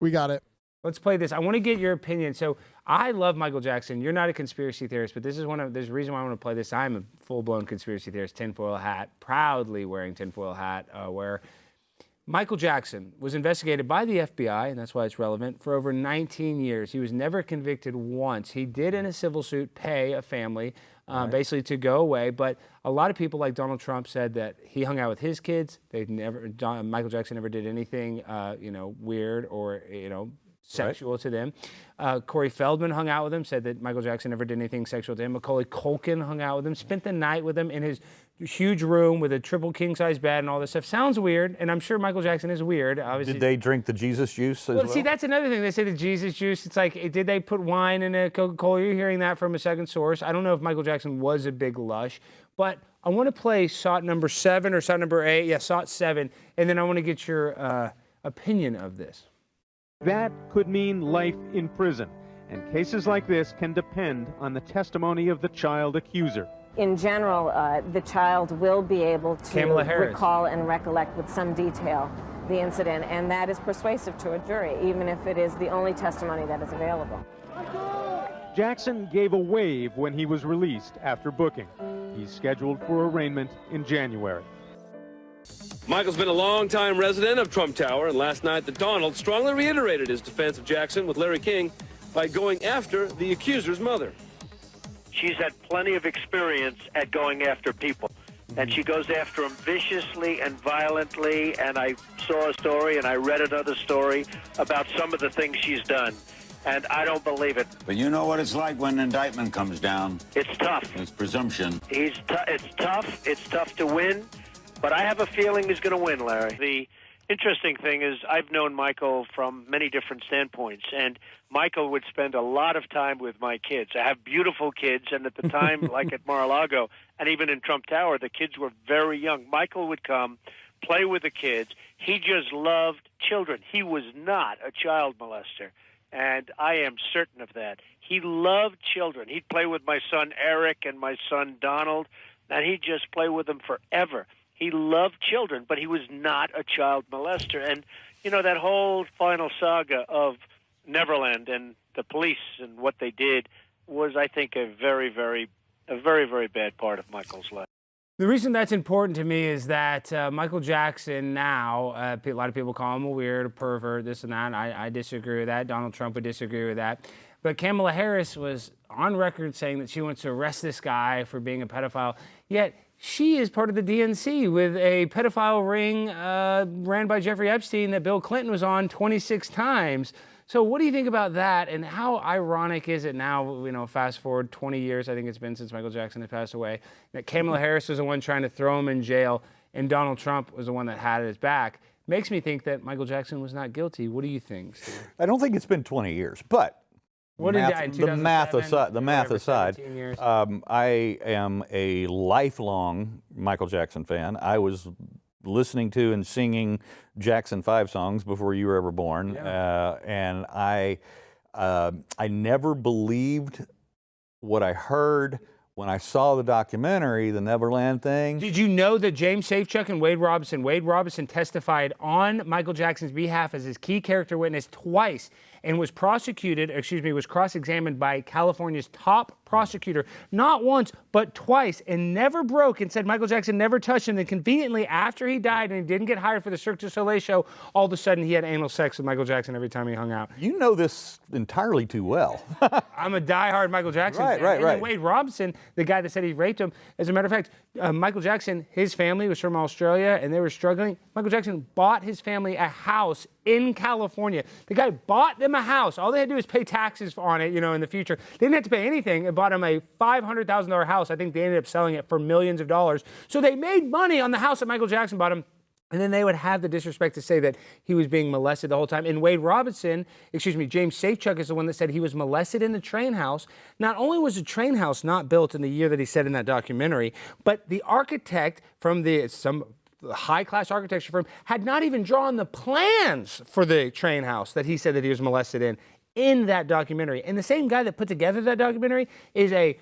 Speaker 6: We got it.
Speaker 3: Let's play this. I want to get your opinion. So I love Michael Jackson. You're not a conspiracy theorist, but there's a reason why I want to play this. I'm a full-blown conspiracy theorist, tinfoil hat, proudly wearing tinfoil hat, where Michael Jackson was investigated by the FBI, and that's why it's relevant, for over 19 years. He was never convicted once. He did, in a civil suit, pay a family basically to go away, but a lot of people like Donald Trump said that he hung out with his kids. Michael Jackson never did anything, weird or, sexual to them. Corey Feldman hung out with him, said that Michael Jackson never did anything sexual to him. Macaulay Culkin hung out with him, spent the night with him in his huge room with a triple king-size bed and all this stuff. Sounds weird, and I'm sure Michael Jackson is weird. Obviously.
Speaker 4: Did they drink the Jesus juice as well?
Speaker 3: See, that's another thing. They say the Jesus juice. It's like, did they put wine in a Coca-Cola? You're hearing that from a second source. I don't know if Michael Jackson was a big lush, but I want to play shot number 7 or shot number 8. Yeah, shot 7, and then I want to get your opinion of this.
Speaker 8: That could mean life in prison, and cases like this can depend on the testimony of the child accuser.
Speaker 9: In general, the child will be able to recall and recollect with some detail the incident, and that is persuasive to a jury, even if it is the only testimony that is available.
Speaker 8: Jackson gave a wave when he was released after booking. He's scheduled for arraignment in January.
Speaker 10: Michael's been a long-time resident of Trump Tower, and last night the Donald strongly reiterated his defense of Jackson with Larry King by going after the accuser's mother.
Speaker 11: She's had plenty of experience at going after people, and she goes after them viciously and violently, and I saw a story and I read another story about some of the things she's done, and I don't believe it.
Speaker 12: But you know what it's like when an indictment comes down.
Speaker 11: It's tough.
Speaker 12: It's presumption.
Speaker 11: It's tough. It's tough to win. But I have a feeling he's going to win, Larry. The interesting thing is I've known Michael from many different standpoints, and Michael would spend a lot of time with my kids. I have beautiful kids, and at the time, like at Mar-a-Lago, and even in Trump Tower, the kids were very young. Michael would come, play with the kids. He just loved children. He was not a child molester, and I am certain of that. He loved children. He'd play with my son Eric and my son Donald, and he'd just play with them forever. He loved children, but he was not a child molester. And, that whole final saga of Neverland and the police and what they did was, I think, a very, very bad part of Michael's life.
Speaker 3: The reason that's important to me is that Michael Jackson now, a lot of people call him a weird, a pervert, this and that. I disagree with that. Donald Trump would disagree with that. But Kamala Harris was on record saying that she wants to arrest this guy for being a pedophile. Yet she is part of the DNC with a pedophile ring ran by Jeffrey Epstein that Bill Clinton was on 26 times. So what do you think about that, and how ironic is it now, fast forward 20 years, I think it's been since Michael Jackson had passed away, that Kamala Harris was the one trying to throw him in jail and Donald Trump was the one that had his back? Makes me think that Michael Jackson was not guilty. What do you think, Steve?
Speaker 4: I don't think it's been 20 years, but the math aside, I am a lifelong Michael Jackson fan. I was listening to and singing Jackson 5 songs before you were ever born, and I never believed what I heard when I saw the documentary, the Neverland thing.
Speaker 3: Did you know that James Safechuck and Wade Robinson testified on Michael Jackson's behalf as his key character witness twice and was cross-examined by California's top prosecutor, not once, but twice, and never broke and said Michael Jackson never touched him. Then conveniently, after he died and he didn't get hired for the Cirque du Soleil show, all of a sudden he had anal sex with Michael Jackson every time he hung out.
Speaker 4: You know this entirely too well.
Speaker 3: I'm a diehard Michael Jackson fan.
Speaker 4: Right.
Speaker 3: And Wade Robinson, the guy that said he raped him, as a matter of fact, Michael Jackson, his family was from Australia and they were struggling. Michael Jackson bought his family a house in California. The guy bought them a house. All they had to do is pay taxes on it, in the future. They didn't have to pay anything. It bought him a $500,000 house. I think they ended up selling it for millions of dollars. So they made money on the house that Michael Jackson bought him. And then they would have the disrespect to say that he was being molested the whole time. And James Safechuck is the one that said he was molested in the train house. Not only was the train house not built in the year that he said in that documentary, but the architect from some high-class architecture firm had not even drawn the plans for the train house that he said that he was molested in that documentary. And the same guy that put together that documentary is the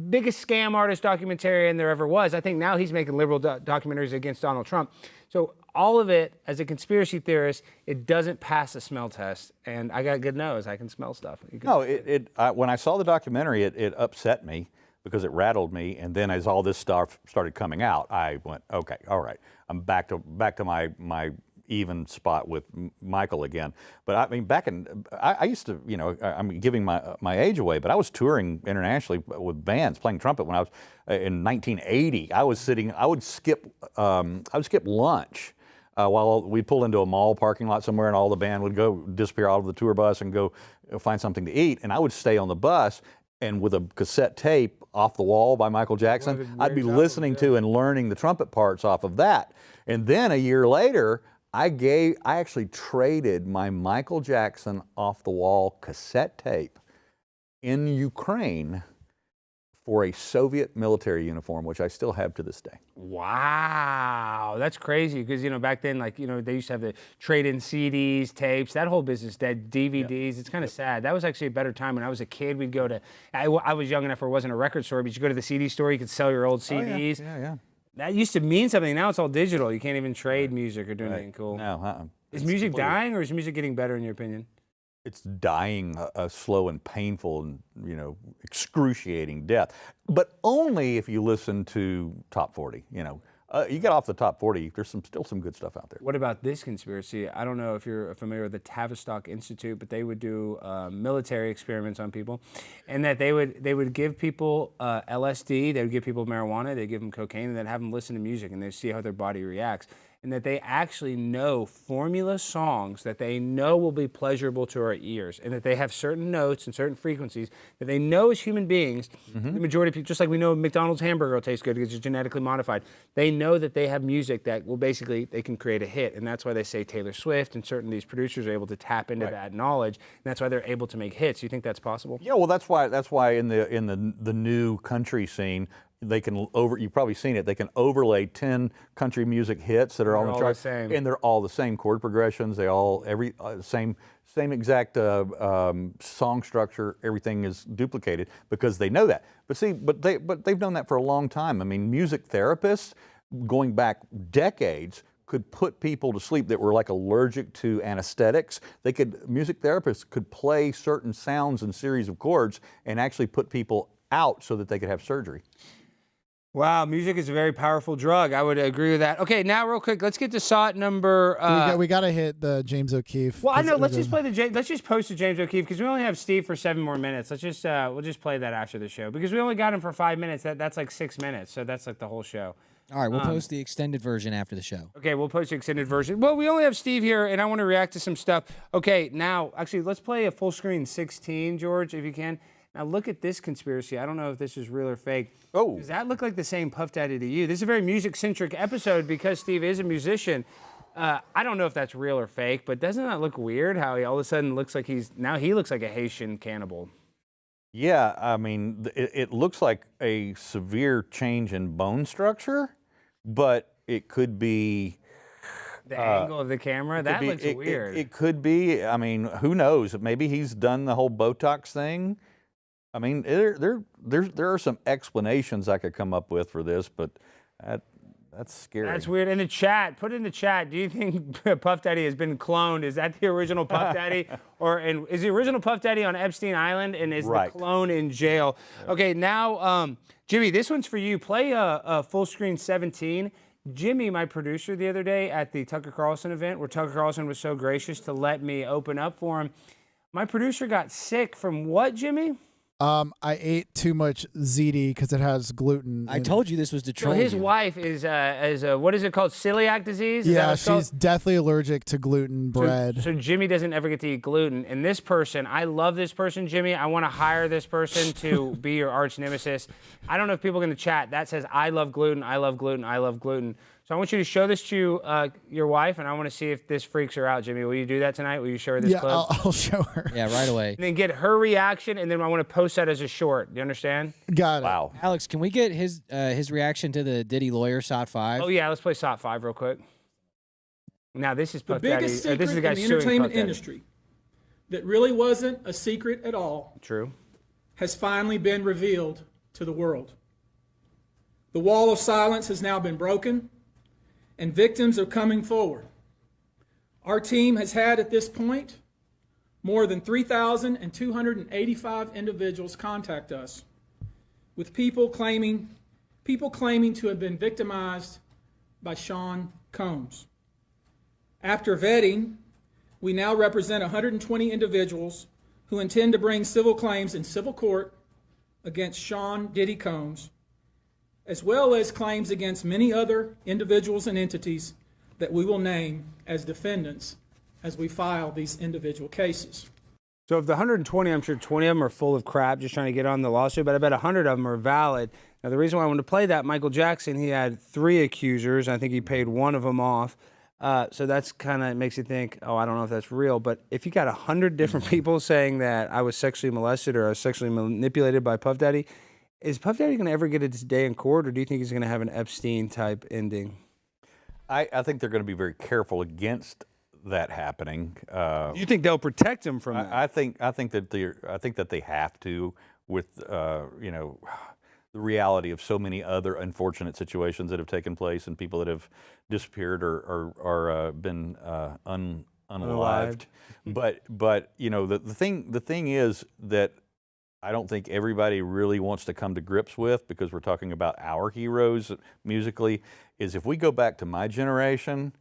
Speaker 3: biggest scam artist documentarian there ever was. I think now he's making liberal documentaries against Donald Trump. So all of it, as a conspiracy theorist, it doesn't pass a smell test. And I got a good nose. I can smell stuff.
Speaker 4: No, when I saw the documentary, it upset me because it rattled me. And then as all this stuff started coming out, I went, okay, all right, I'm back to my even spot with Michael again. But I mean, I used to, I'm giving my age away, but I was touring internationally with bands, playing trumpet when I was in 1980. I would skip lunch while we'd pull into a mall parking lot somewhere, and all the band would go disappear out of the tour bus and go find something to eat, and I would stay on the bus. And with a cassette tape Off the Wall by Michael Jackson, I'd be listening to and learning the trumpet parts off of that. And then a year later, I actually traded my Michael Jackson Off the Wall cassette tape in Ukraine for a Soviet military uniform, which I still have to this day.
Speaker 3: Wow, that's crazy, because back then, they used to have the trade-in CDs, tapes, that whole business, that DVDs. It's kind of sad. That was actually a better time. When I was a kid, we'd go to, I was young enough where it wasn't a record store, but you go to the CD store, you could sell your old CDs.
Speaker 4: Oh, yeah.
Speaker 3: That used to mean something. Now it's all digital. You can't even trade music or do anything cool.
Speaker 4: No,
Speaker 3: Is music dying, or is music getting better in your opinion?
Speaker 4: It's dying a slow and painful and excruciating death, but only if you listen to top 40. You get off the top 40, there's still some good stuff out there.
Speaker 3: What about this conspiracy? I don't know if you're familiar with the Tavistock Institute, but they would do military experiments on people, and that they would give people LSD, they would give people marijuana, they'd give them cocaine, and then have them listen to music, and they'd see how their body reacts. And that they actually know formula songs that they know will be pleasurable to our ears, and that they have certain notes and certain frequencies that they know as human beings, the majority of people, just like we know McDonald's hamburger will taste good because it's genetically modified, they know that they have music that will basically, they can create a hit. And that's why they say Taylor Swift and certain of these producers are able to tap into that knowledge, and that's why they're able to make hits. You think that's possible?
Speaker 4: Yeah, well, that's why in the new country scene, they can you've probably seen it, they can overlay 10 country music hits that are on the chart, and they're all the same chord progressions, they all same exact song structure, everything is duplicated because they know that. But they've known that for a long time. I mean, music therapists going back decades could put people to sleep that were like allergic to anesthetics. Music therapists could play certain sounds and series of chords and actually put people out so that they could have surgery.
Speaker 3: Wow, music is a very powerful drug. I would agree with that. Okay, now real quick, let's get to SOT number.
Speaker 6: We got to hit the James O'Keefe.
Speaker 3: Well, I know. Let's just post the James O'Keefe because we only have Steve for 7 more minutes. Let's just we'll just play that after the show because we only got him for 5 minutes. That's like 6 minutes, so that's like the whole show.
Speaker 7: All right, we'll post the extended version after the show.
Speaker 3: Okay, we'll post the extended version. Well, we only have Steve here, and I want to react to some stuff. Okay, now actually, let's play a full screen 16, George, if you can. Now look at this conspiracy. I don't know if this is real or fake.
Speaker 4: Oh.
Speaker 3: Does that look like the same Puff Daddy to you? This is a very music-centric episode because Steve is a musician. I don't know if that's real or fake, but doesn't that look weird how he all of a sudden looks like he looks like a Haitian cannibal?
Speaker 4: Yeah, I mean, it looks like a severe change in bone structure, but it could be...
Speaker 3: The angle of the camera? That looks weird.
Speaker 4: It could be. I mean, who knows? Maybe he's done the whole Botox thing. I mean, there are some explanations I could come up with for this, but that's scary.
Speaker 3: That's weird. In the chat, put in the chat, do you think Puff Daddy has been cloned? Is that the original Puff Daddy? Is the original Puff Daddy on Epstein Island, and is the clone in jail? Yeah. Okay, now, Jimmy, this one's for you. Play a full screen 17. Jimmy, my producer, the other day at the Tucker Carlson event, where Tucker Carlson was so gracious to let me open up for him, my producer got sick from what, Jimmy?
Speaker 6: I ate too much ziti because it has gluten.
Speaker 7: I told you this was to troll
Speaker 3: So his wife is what is it called? Celiac disease?
Speaker 6: Yeah, she's deathly allergic to gluten bread.
Speaker 3: So Jimmy doesn't ever get to eat gluten. And this person, I love this person, Jimmy. I want to hire this person to be your arch nemesis. I don't know if people are going to chat. That says, I love gluten, I love gluten, I love gluten. So I want you to show this to your wife, and I want to see if this freaks her out, Jimmy. Will you do that tonight? Will you show her this clip?
Speaker 6: Yeah, I'll show her.
Speaker 7: Yeah, right away.
Speaker 3: And then get her reaction, and then I want to post that as a short. Do you understand?
Speaker 6: Got it.
Speaker 4: Wow.
Speaker 7: Alex, can we get his reaction to the Diddy lawyer SOT 5?
Speaker 3: Oh, yeah, let's play SOT 5 real quick. Now, this is Puff
Speaker 13: The biggest
Speaker 3: Daddy.
Speaker 13: secret
Speaker 3: This is the guy
Speaker 13: in the
Speaker 3: suing
Speaker 13: entertainment
Speaker 3: Puff Daddy.
Speaker 13: industry that really wasn't a secret at all
Speaker 3: True.
Speaker 13: has finally been revealed to the world. The wall of silence has now been broken, and victims are coming forward. Our team has had at this point more than 3,285 individuals contact us with people claiming to have been victimized by Sean Combs. After vetting, we now represent 120 individuals who intend to bring civil claims in civil court against Sean Diddy Combs, as well as claims against many other individuals and entities that we will name as defendants as we file these individual cases.
Speaker 3: So of the 120, I'm sure 20 of them are full of crap, just trying to get on the lawsuit, but I bet 100 of them are valid. Now, the reason why I wanted to play that, Michael Jackson, he had 3 accusers. I think he paid one of them off. So that's kind of makes you think, oh, I don't know if that's real. But if you got 100 different people saying that I was sexually molested or I was sexually manipulated by Puff Daddy, is Puff Daddy going to ever get his day in court, or do you think he's going to have an Epstein-type ending?
Speaker 4: I think they're going to be very careful against that happening.
Speaker 3: You think they'll protect him from that?
Speaker 4: I think that they have to, with you know, the reality of so many other unfortunate situations that have taken place and people that have disappeared or been unalived. But you know, the thing is that I don't think everybody really wants to come to grips with, because we're talking about our heroes musically, is if we go back to my generation,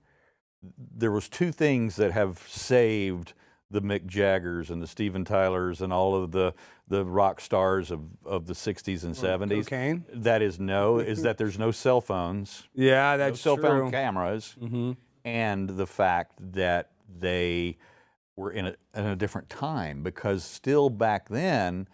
Speaker 4: there was 2 things that have saved the Mick Jaggers and the Steven Tylers and all of the rock stars of the 60s and 70s.
Speaker 3: Cocaine?
Speaker 4: That is that there's no cell phones.
Speaker 3: Yeah, that's
Speaker 4: no cell phone
Speaker 3: true.
Speaker 4: cameras, and the fact that they were in a different time, because still back then,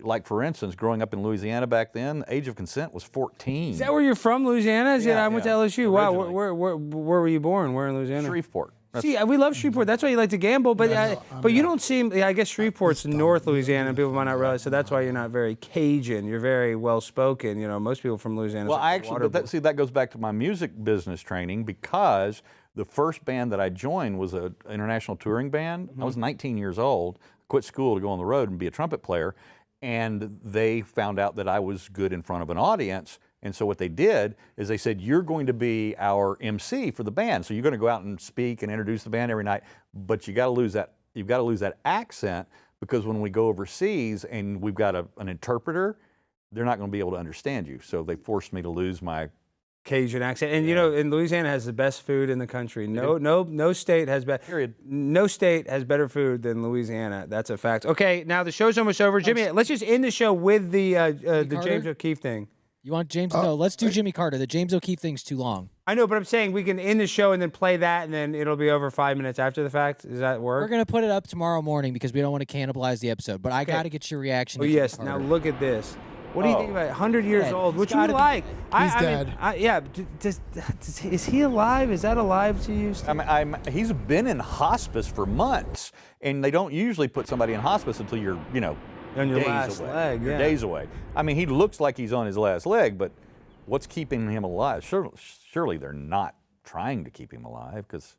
Speaker 4: like for instance, growing up in Louisiana back then, the age of consent was 14.
Speaker 3: Is that where you're from, Louisiana?
Speaker 4: Yeah,
Speaker 3: I went to LSU. Wow, where were you born? Where in Louisiana?
Speaker 4: Shreveport.
Speaker 3: See, we love Shreveport. That's why you like to gamble. But you don't seem. I guess Shreveport's in North Louisiana, and people might not realize. So that's why you're not very Cajun. You're very well spoken. You know, most people from Louisiana.
Speaker 4: Well, that goes back to my music business training, because the first band that I joined was an international touring band. I was 19 years old. Quit school to go on the road and be a trumpet player, and they found out that I was good in front of an audience. And so what they did is they said, you're going to be our MC for the band. So you're going to go out and speak and introduce the band every night, but you've got to lose that accent, because when we go overseas and we've got an interpreter, they're not going to be able to understand you. So they forced me to lose my
Speaker 3: Cajun accent. And you know, in Louisiana has the best food in the country. No state has no state has better food than Louisiana. That's a fact. Okay, now the show's almost over. Jimmy, let's just end the show with the James O'Keefe thing.
Speaker 7: You want James? No, let's do Jimmy Carter. The James O'Keefe thing's too long.
Speaker 3: I know, but I'm saying we can end the show and then play that, and then it'll be over 5 minutes after the fact. Does that work?
Speaker 7: We're going to put it up tomorrow morning because we don't want to cannibalize the episode. But I got to get your reaction.
Speaker 3: Oh, yes. Now look at this. What do you think about it? 100 years old? What you like?
Speaker 6: He's dead.
Speaker 3: Yeah. Is he alive? Is that alive to you, Steve?
Speaker 4: He's been in hospice for months, and they don't usually put somebody in hospice until you're,
Speaker 3: on your
Speaker 4: days
Speaker 3: last
Speaker 4: away.
Speaker 3: leg.
Speaker 4: You're
Speaker 3: Yeah.
Speaker 4: days away. I mean, he looks like he's on his last leg, but what's keeping him alive? Surely they're not trying to keep him alive, because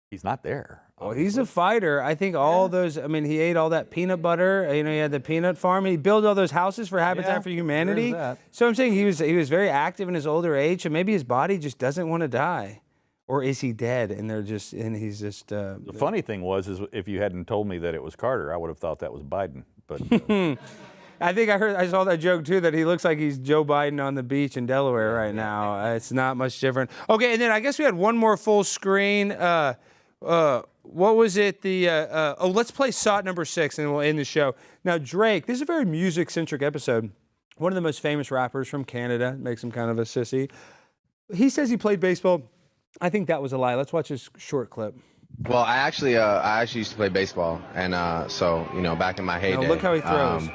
Speaker 4: he's not there.
Speaker 3: Well, he's a fighter. I think all those, he ate all that peanut butter. He had the peanut farm, and he built all those houses for Habitat for Humanity.
Speaker 4: That.
Speaker 3: So I'm saying he was very active in his older age, and maybe his body just doesn't want to die. Or is he dead, and he's just...
Speaker 4: The funny thing is if you hadn't told me that it was Carter, I would have thought that was Biden. But
Speaker 3: I think I saw that joke too, that he looks like he's Joe Biden on the beach in Delaware right now. It's not much different. Okay, and then I guess we had one more full screen. What was it? Let's play SOT number 6, and we'll end the show. Now, Drake, this is a very music-centric episode. One of the most famous rappers from Canada, makes him kind of a sissy. He says he played baseball. I think that was a lie. Let's watch this short clip.
Speaker 14: Well, I actually used to play baseball, and so back in my heyday.
Speaker 3: Now look how he throws.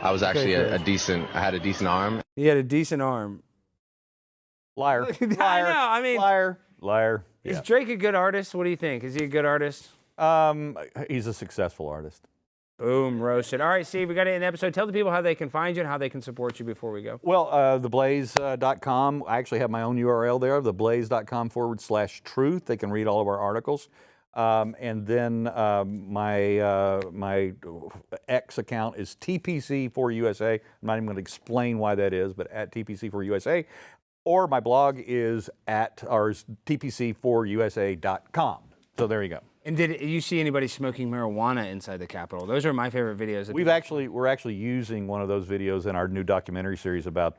Speaker 14: I was actually I had a decent arm.
Speaker 3: He had a decent arm.
Speaker 4: Liar.
Speaker 3: I know. I mean,
Speaker 4: liar.
Speaker 3: Is
Speaker 4: Yeah.
Speaker 3: Drake a good artist? What do you think? Is he a good artist?
Speaker 4: He's a successful artist.
Speaker 3: Boom, roasted. All right, Steve, we got to end the episode. Tell the people how they can find you and how they can support you before we go.
Speaker 4: Well, theblaze.com. I actually have my own URL there, theblaze.com/truth. They can read all of our articles. And then my X account is TPC4USA. I'm not even going to explain why that is, but at TPC4USA. Or my blog is TPC4USA.com. So there you go.
Speaker 3: And did you see anybody smoking marijuana inside the Capitol? Those are my favorite videos.
Speaker 4: We're actually using one of those videos in our new documentary series about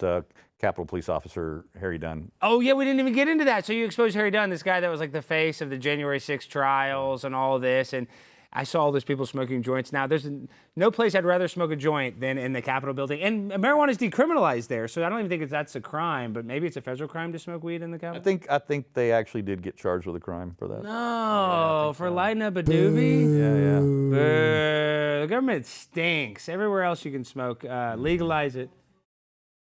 Speaker 4: Capitol Police Officer Harry Dunn.
Speaker 3: Oh yeah, we didn't even get into that. So you exposed Harry Dunn, this guy that was like the face of the January 6th trials and all of this. And I saw all those people smoking joints. Now, there's no place I'd rather smoke a joint than in the Capitol building. And marijuana is decriminalized there, so I don't even think that's a crime, but maybe it's a federal crime to smoke weed in the Capitol?
Speaker 4: I think they actually did get charged with a crime for that.
Speaker 3: No, for lighting up a doobie?
Speaker 4: Yeah.
Speaker 3: Boo. The government stinks. Everywhere else you can smoke, legalize it.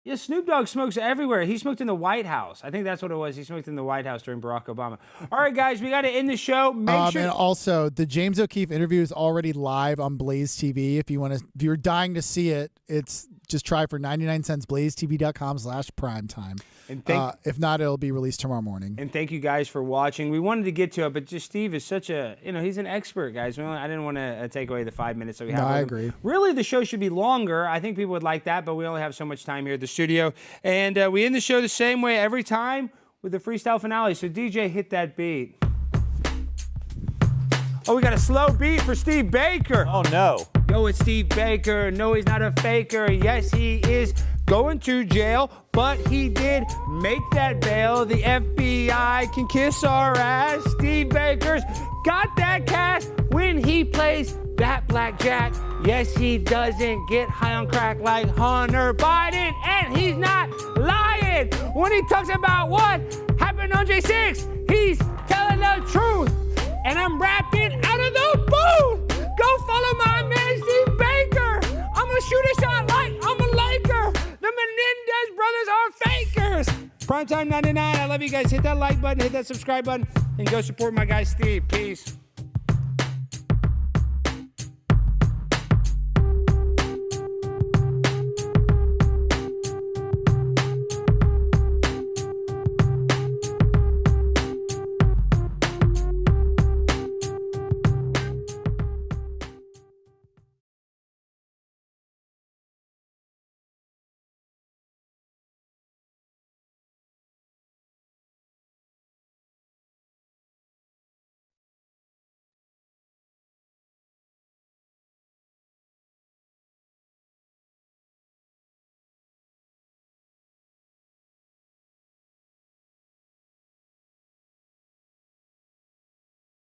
Speaker 3: Yeah, Snoop Dogg smokes everywhere. He smoked in the White House. I think that's what it was. He smoked in the White House during Barack Obama. All right, guys, we got to end the show. Make sure.
Speaker 6: And also, the James O'Keefe interview is already live on Blaze TV. If you're dying to see it, it's just try for 99 cents. BlazeTV.com/primetime.
Speaker 3: And
Speaker 6: if not, it'll be released tomorrow morning.
Speaker 3: And thank you guys for watching. We wanted to get to it, but just Steve is such a, he's an expert, guys. I didn't want to take away the 5 minutes that we have.
Speaker 6: No,
Speaker 3: with
Speaker 6: I
Speaker 3: him.
Speaker 6: agree.
Speaker 3: Really, the show should be longer. I think people would like that, but we only have so much time here at the studio. And we end the show the same way every time with the freestyle finale. So DJ, hit that beat. Oh, we got a slow beat for Steve Baker.
Speaker 4: Oh, no.
Speaker 3: Yo, it's Steve Baker. No, he's not a faker. Yes, he is going to jail, but he did make that bail. The FBI can kiss our ass. Steve Baker's got that cash when he plays that blackjack. Yes, he doesn't get high on crack like Hunter Biden, and he's not lying when he talks about what happened on J6. He's telling the truth, and I'm rapping out of the booth. Go follow my man, Steve Baker. I'm gonna shoot a shot like I'm a Laker. The Menendez brothers are fakers. Primetime 99. I love you guys. Hit that like button, hit that subscribe button, and go support my guy Steve. Peace.